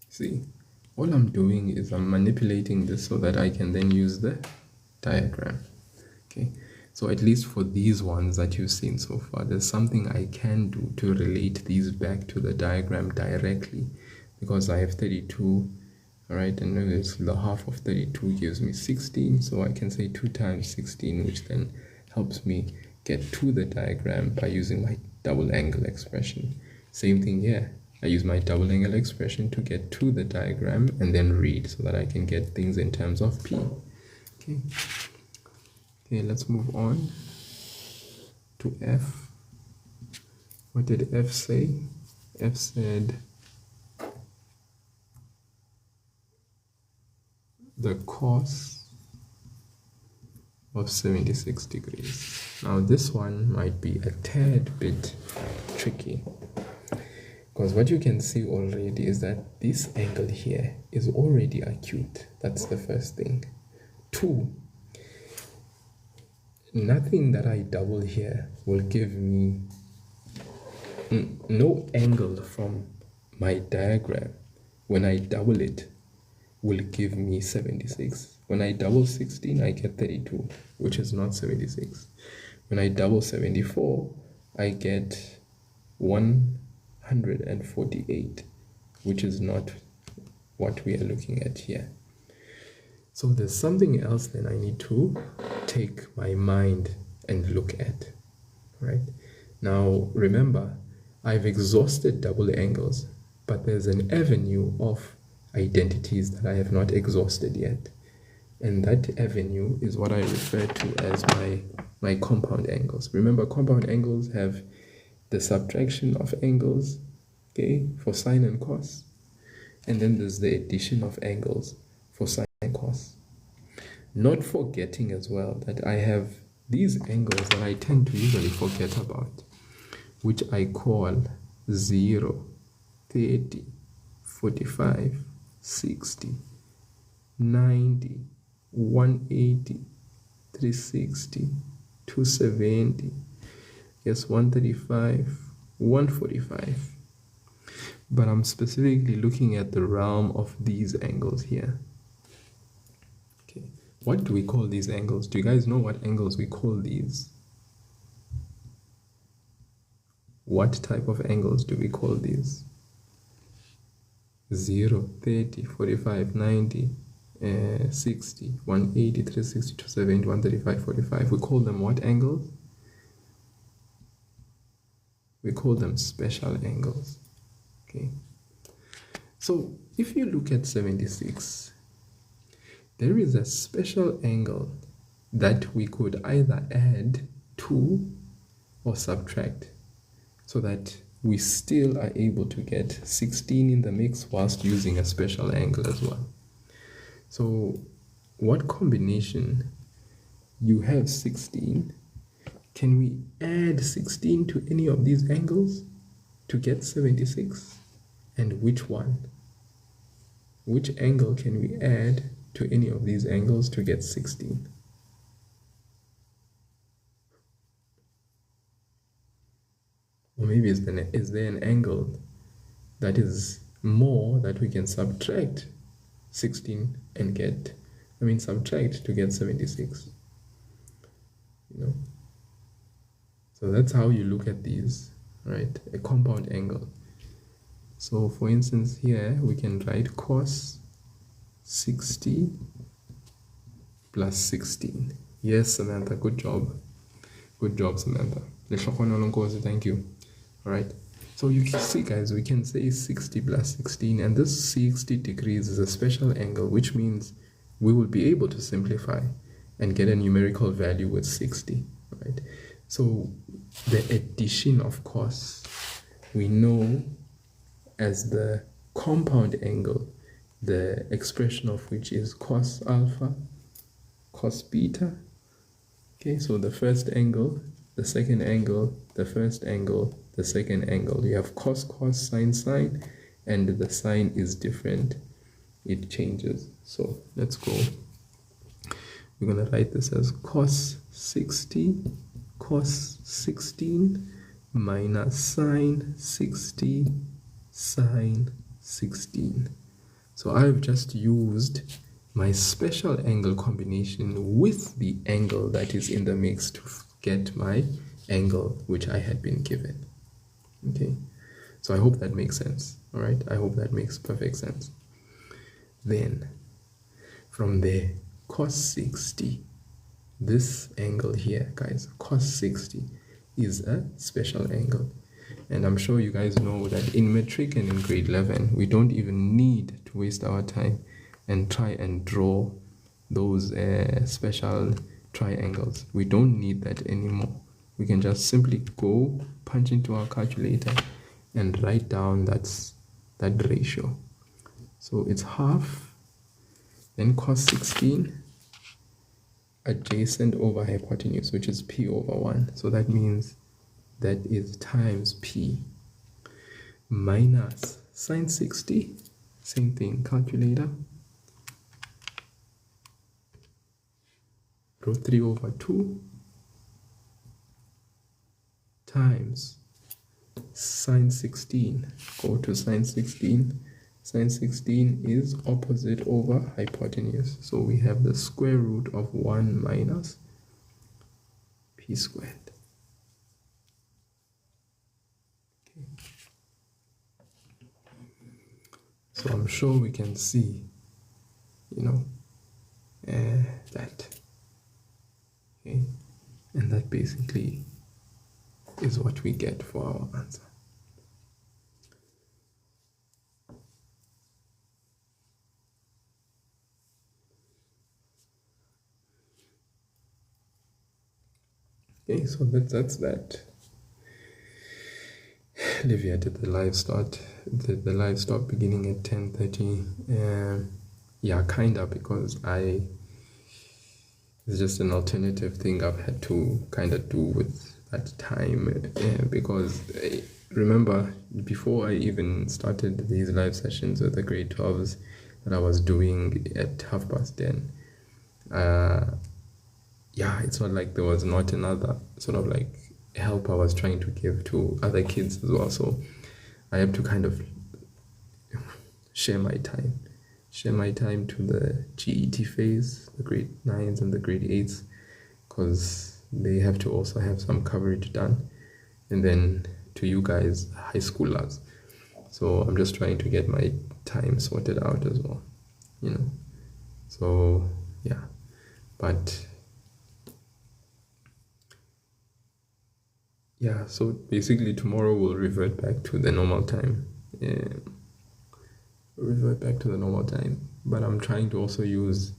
See, all I'm doing is I'm manipulating this so that I can then use the diagram. Okay, so at least for these ones that you've seen so far, there's something I can do to relate these back to the diagram directly, because I have 32, all right, and notice the half of 32 gives me 16, so I can say 2 times 16, which then helps me get to the diagram by using my double angle expression. Same thing here. I use my double angle expression to get to the diagram and then read so that I can get things in terms of p. Okay. Okay, let's move on to F. What did F say? F said the cos of 76 degrees. Now this one might be a tad bit tricky, because what you can see already is that this angle here is already acute. That's the first thing. 2, nothing that I double here will give me no angle from my diagram. When I double it, will give me 76. When I double 16, I get 32, which is not 76. When I double 74, I get 148, which is not what we are looking at here. So there's something else then I need to take my mind and look at, right? Now remember, I've exhausted double angles, but there's an avenue of identities that I have not exhausted yet. And that avenue is what I refer to as my compound angles. Remember, compound angles have the subtraction of angles, okay, for sine and cos. And then there's the addition of angles for sine and cos. Not forgetting as well that I have these angles that I tend to usually forget about, which I call 0, 30, 45, 60, 90, 180, 360, 270, yes, 135, 145. But I'm specifically looking at the realm of these angles here. Okay, what do we call these angles? Do you guys know what angles we call these? What type of angles do we call these? 0, 30, 45, 90, 60, 180, 360, 270, 135, 45. We call them what angles? We call them special angles. Okay. So if you look at 76, there is a special angle that we could either add to or subtract, so that we still are able to get 16 in the mix whilst using a special angle as well. So what combination? You have 16. Can we add 16 to any of these angles to get 76? And which one? Which angle can we add to any of these angles to get 16? Or maybe is there an angle that is more that we can subtract 16 and get, subtract to get 76, you know? So that's how you look at these, right? A compound angle. So for instance here, we can write cos 60 plus 16. Yes, Samantha, good job. Good job, Samantha. Thank you. All right. So you can see, guys, we can say 60 plus 16, and this 60 degrees is a special angle, which means we will be able to simplify and get a numerical value with 60, right? So the addition of cos, we know as the compound angle, the expression of which is cos alpha, cos beta. Okay, so the first angle, the second angle, the first angle, the second angle. You have cos, cos, sine, sine, and the sign is different. It changes. So let's go. We're going to write this as cos 60, cos 16, minus sine 60, sine 16. So I've just used my special angle combination with the angle that is in the mix to get my angle which I had been given. Okay, so I hope that makes sense. All right, I hope that makes perfect sense. Then from there, cos 60, this angle here, guys, cos 60 is a special angle. And I'm sure you guys know that in metric and in grade 11, we don't even need to waste our time and try and draw those special triangles. We don't need that anymore. We can just simply go punch into our calculator and write down that ratio. So it's half, then cos 16 adjacent over hypotenuse, which is p over 1. So that means that is times p, minus sine 60, same thing, calculator, root 3 over 2 times sine 16. Go to sine 16. Sine 16 is opposite over hypotenuse. So we have the square root of 1 minus p squared. Okay. So I'm sure we can see, that. Okay. And that basically is what we get for our answer. Okay, so that's that. Olivia did the live start. The live start beginning at 10:30. Yeah, kinda, because it's just an alternative thing I've had to kind of do with that time, because remember, before I even started these live sessions with the grade 12s that I was doing at 10:30, yeah, it's not like there was not another sort of like help I was trying to give to other kids as well. So I have to kind of share my time to the GET phase, the grade 9s and the grade 8s, because they have to also have some coverage done, and then to you guys, high schoolers. So I'm just trying to get my time sorted out as well, you know. So yeah, but yeah, so basically tomorrow we'll revert back to the normal time. But I'm trying to also use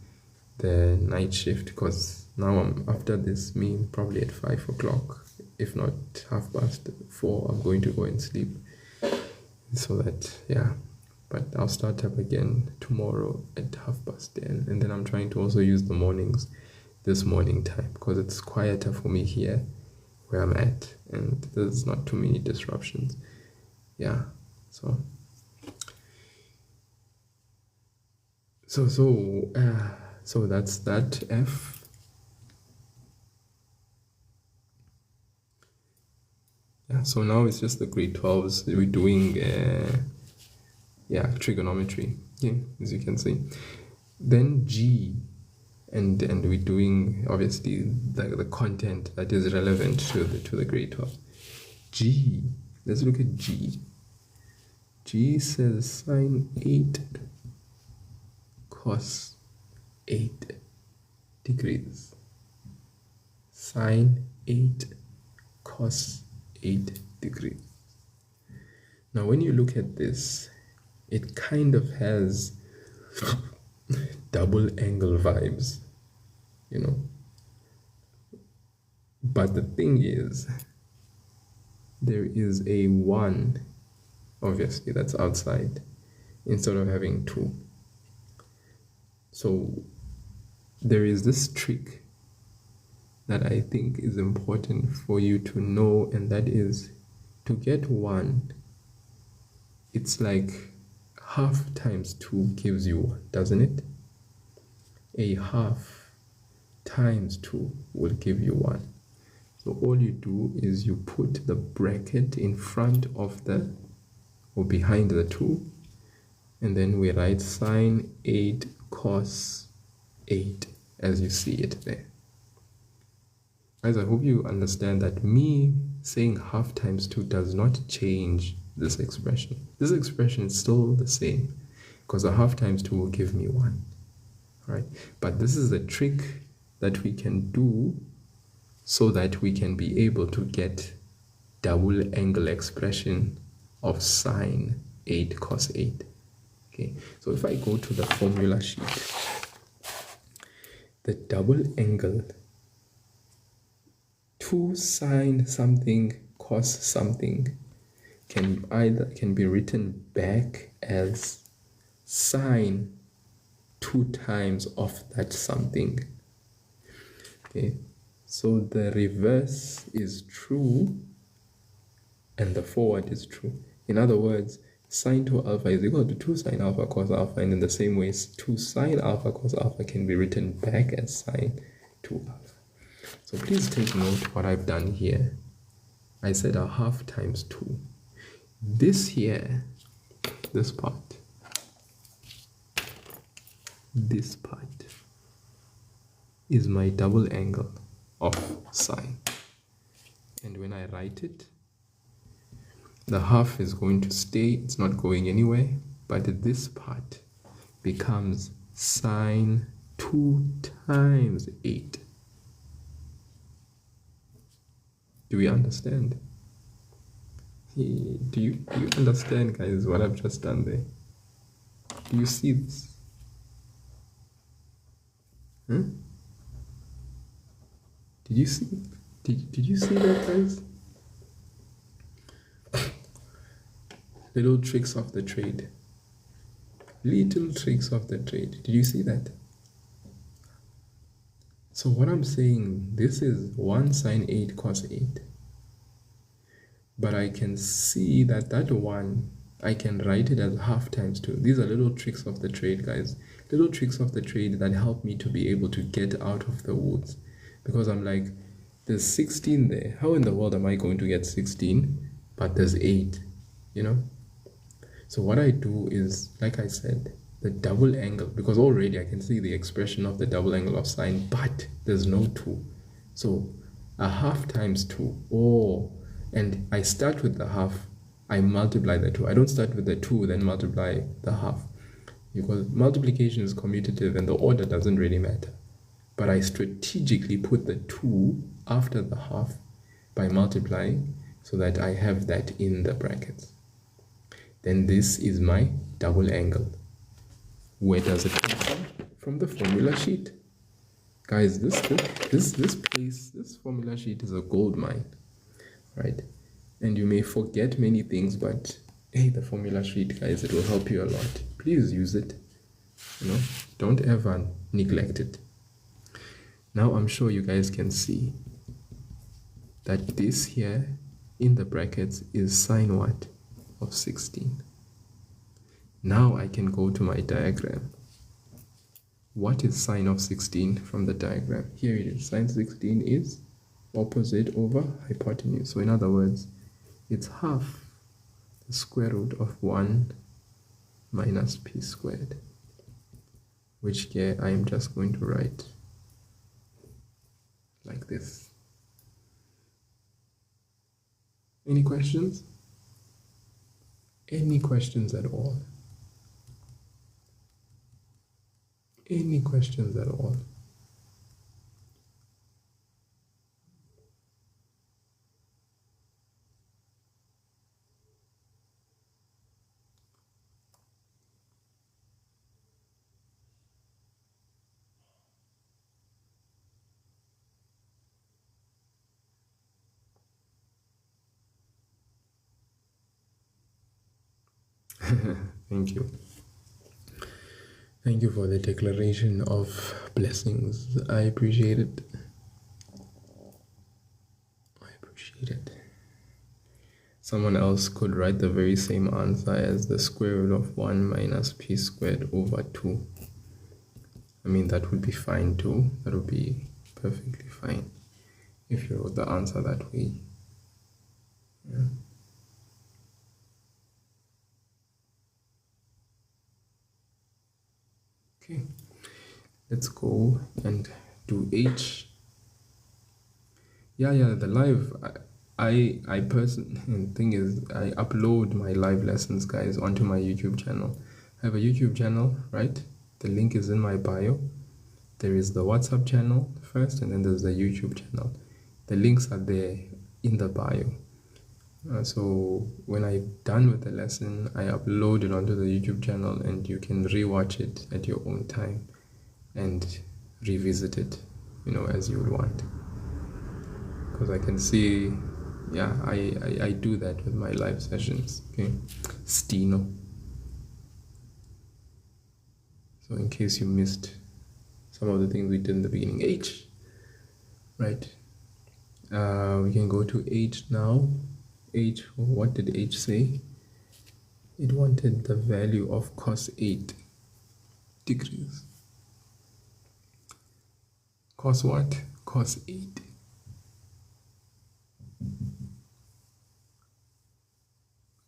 the night shift, because now I'm after this meal probably at 5 o'clock, if not 4:30, I'm going to go and sleep, so that, yeah. But I'll start up again tomorrow at 10:30, and then I'm trying to also use the mornings, this morning time, because it's quieter for me here where I'm at, and there's not too many disruptions. Yeah, so that's that. F. Yeah, so now it's just the grade 12s. We're doing trigonometry, yeah, as you can see. Then G, and we're doing obviously the content that is relevant to the grade 12. G, let's look at G. G says sine 8 cos 8 degrees. Sine 8 cos 8 degrees. Now when you look at this, it kind of has double angle vibes, you know. But the thing is, there is a 1, obviously, that's outside, instead of having 2. So there is this trick that I think is important for you to know, and that is to get 1, it's like half times 2 gives you 1, doesn't it? A half times 2 will give you 1. So all you do is you put the bracket in front of or behind the 2, and then we write sine 8 cos 8 as you see it there. Guys, I hope you understand that me saying half times 2 does not change this expression. This expression is still the same, because a half times 2 will give me 1. Right? But this is a trick that we can do so that we can be able to get double angle expression of sine 8 cos 8. Okay, so if I go to the formula sheet, the double angle 2 sine something cos something can be written back as sine 2 times of that something. Okay, so the reverse is true and the forward is true. In other words, sine 2 alpha is equal to 2 sine alpha cos alpha, and in the same way 2 sine alpha cos alpha can be written back as sine 2 alpha. So please take note what I've done here. I said a half times 2. This here, this part is my double angle of sine, and when I write it, the half is going to stay, it's not going anywhere, but this part becomes sine 2 times 8. Do we understand? Do you understand, guys, what I've just done there? Do you see this? Did you see? Did you see that, guys? Little tricks of the trade. Little tricks of the trade. Did you see that? So what I'm saying, this is 1 sine 8 cos 8. But I can see that that 1, I can write it as half times 2. These are little tricks of the trade, guys. Little tricks of the trade that help me to be able to get out of the woods. Because I'm like, there's 16 there. How in the world am I going to get 16? But there's 8, you know? So what I do is, like I said, the double angle, because already I can see the expression of the double angle of sine, but there's no 2. So a half times 2, and I start with the half, I multiply the 2. I don't start with the 2, then multiply the half, because multiplication is commutative and the order doesn't really matter. But I strategically put the 2 after the half by multiplying so that I have that in the brackets. Then this is my double angle. Where does it come from? From the formula sheet. Guys, this formula sheet is a gold mine, right? And you may forget many things, but hey, the formula sheet, guys, it will help you a lot. Please use it. You know, don't ever neglect it. Now I'm sure you guys can see that this here in the brackets is sine what? Of 16. Now I can go to my diagram. What is sine of 16 from the diagram? Here it is. Sine 16 is opposite over hypotenuse. So in other words, it's half the square root of 1 minus p squared, which here I am just going to write like this. Any questions? Any questions at all? Any questions at all? Thank you. Thank you for the declaration of blessings. I appreciate it. I appreciate it. Someone else could write the very same answer as the square root of 1 minus p squared over 2. I mean, that would be fine too. That would be perfectly fine if you wrote the answer that way. Yeah. Okay, let's go and do H. Yeah, the live, I personally, thing is, I upload my live lessons, guys, onto my YouTube channel. I have a YouTube channel, right? The link is in my bio. There is the WhatsApp channel first, and then there's the YouTube channel. The links are there in the bio. So when I'm done with the lesson, I upload it onto the YouTube channel, and you can rewatch it at your own time and revisit it, you know, as you would want. Because I can see, yeah, I do that with my live sessions. Okay, Stino. So in case you missed some of the things we did in the beginning, H, right? We can go to H now. H, what did H say? It wanted the value of cos 8 degrees. Cos what? Cos 8.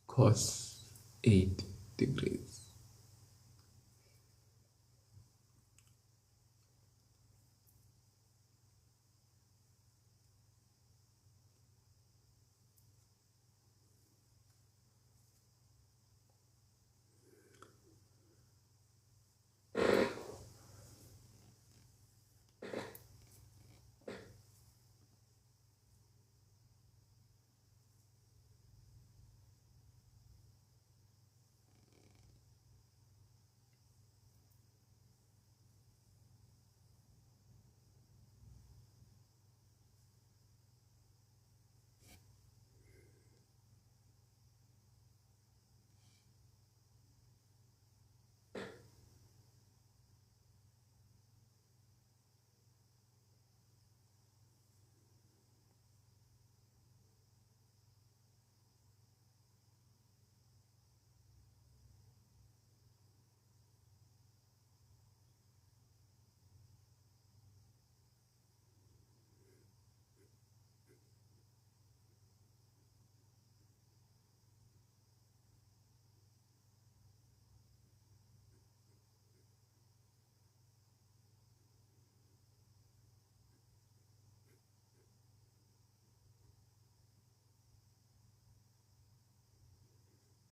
Cos 8 degrees.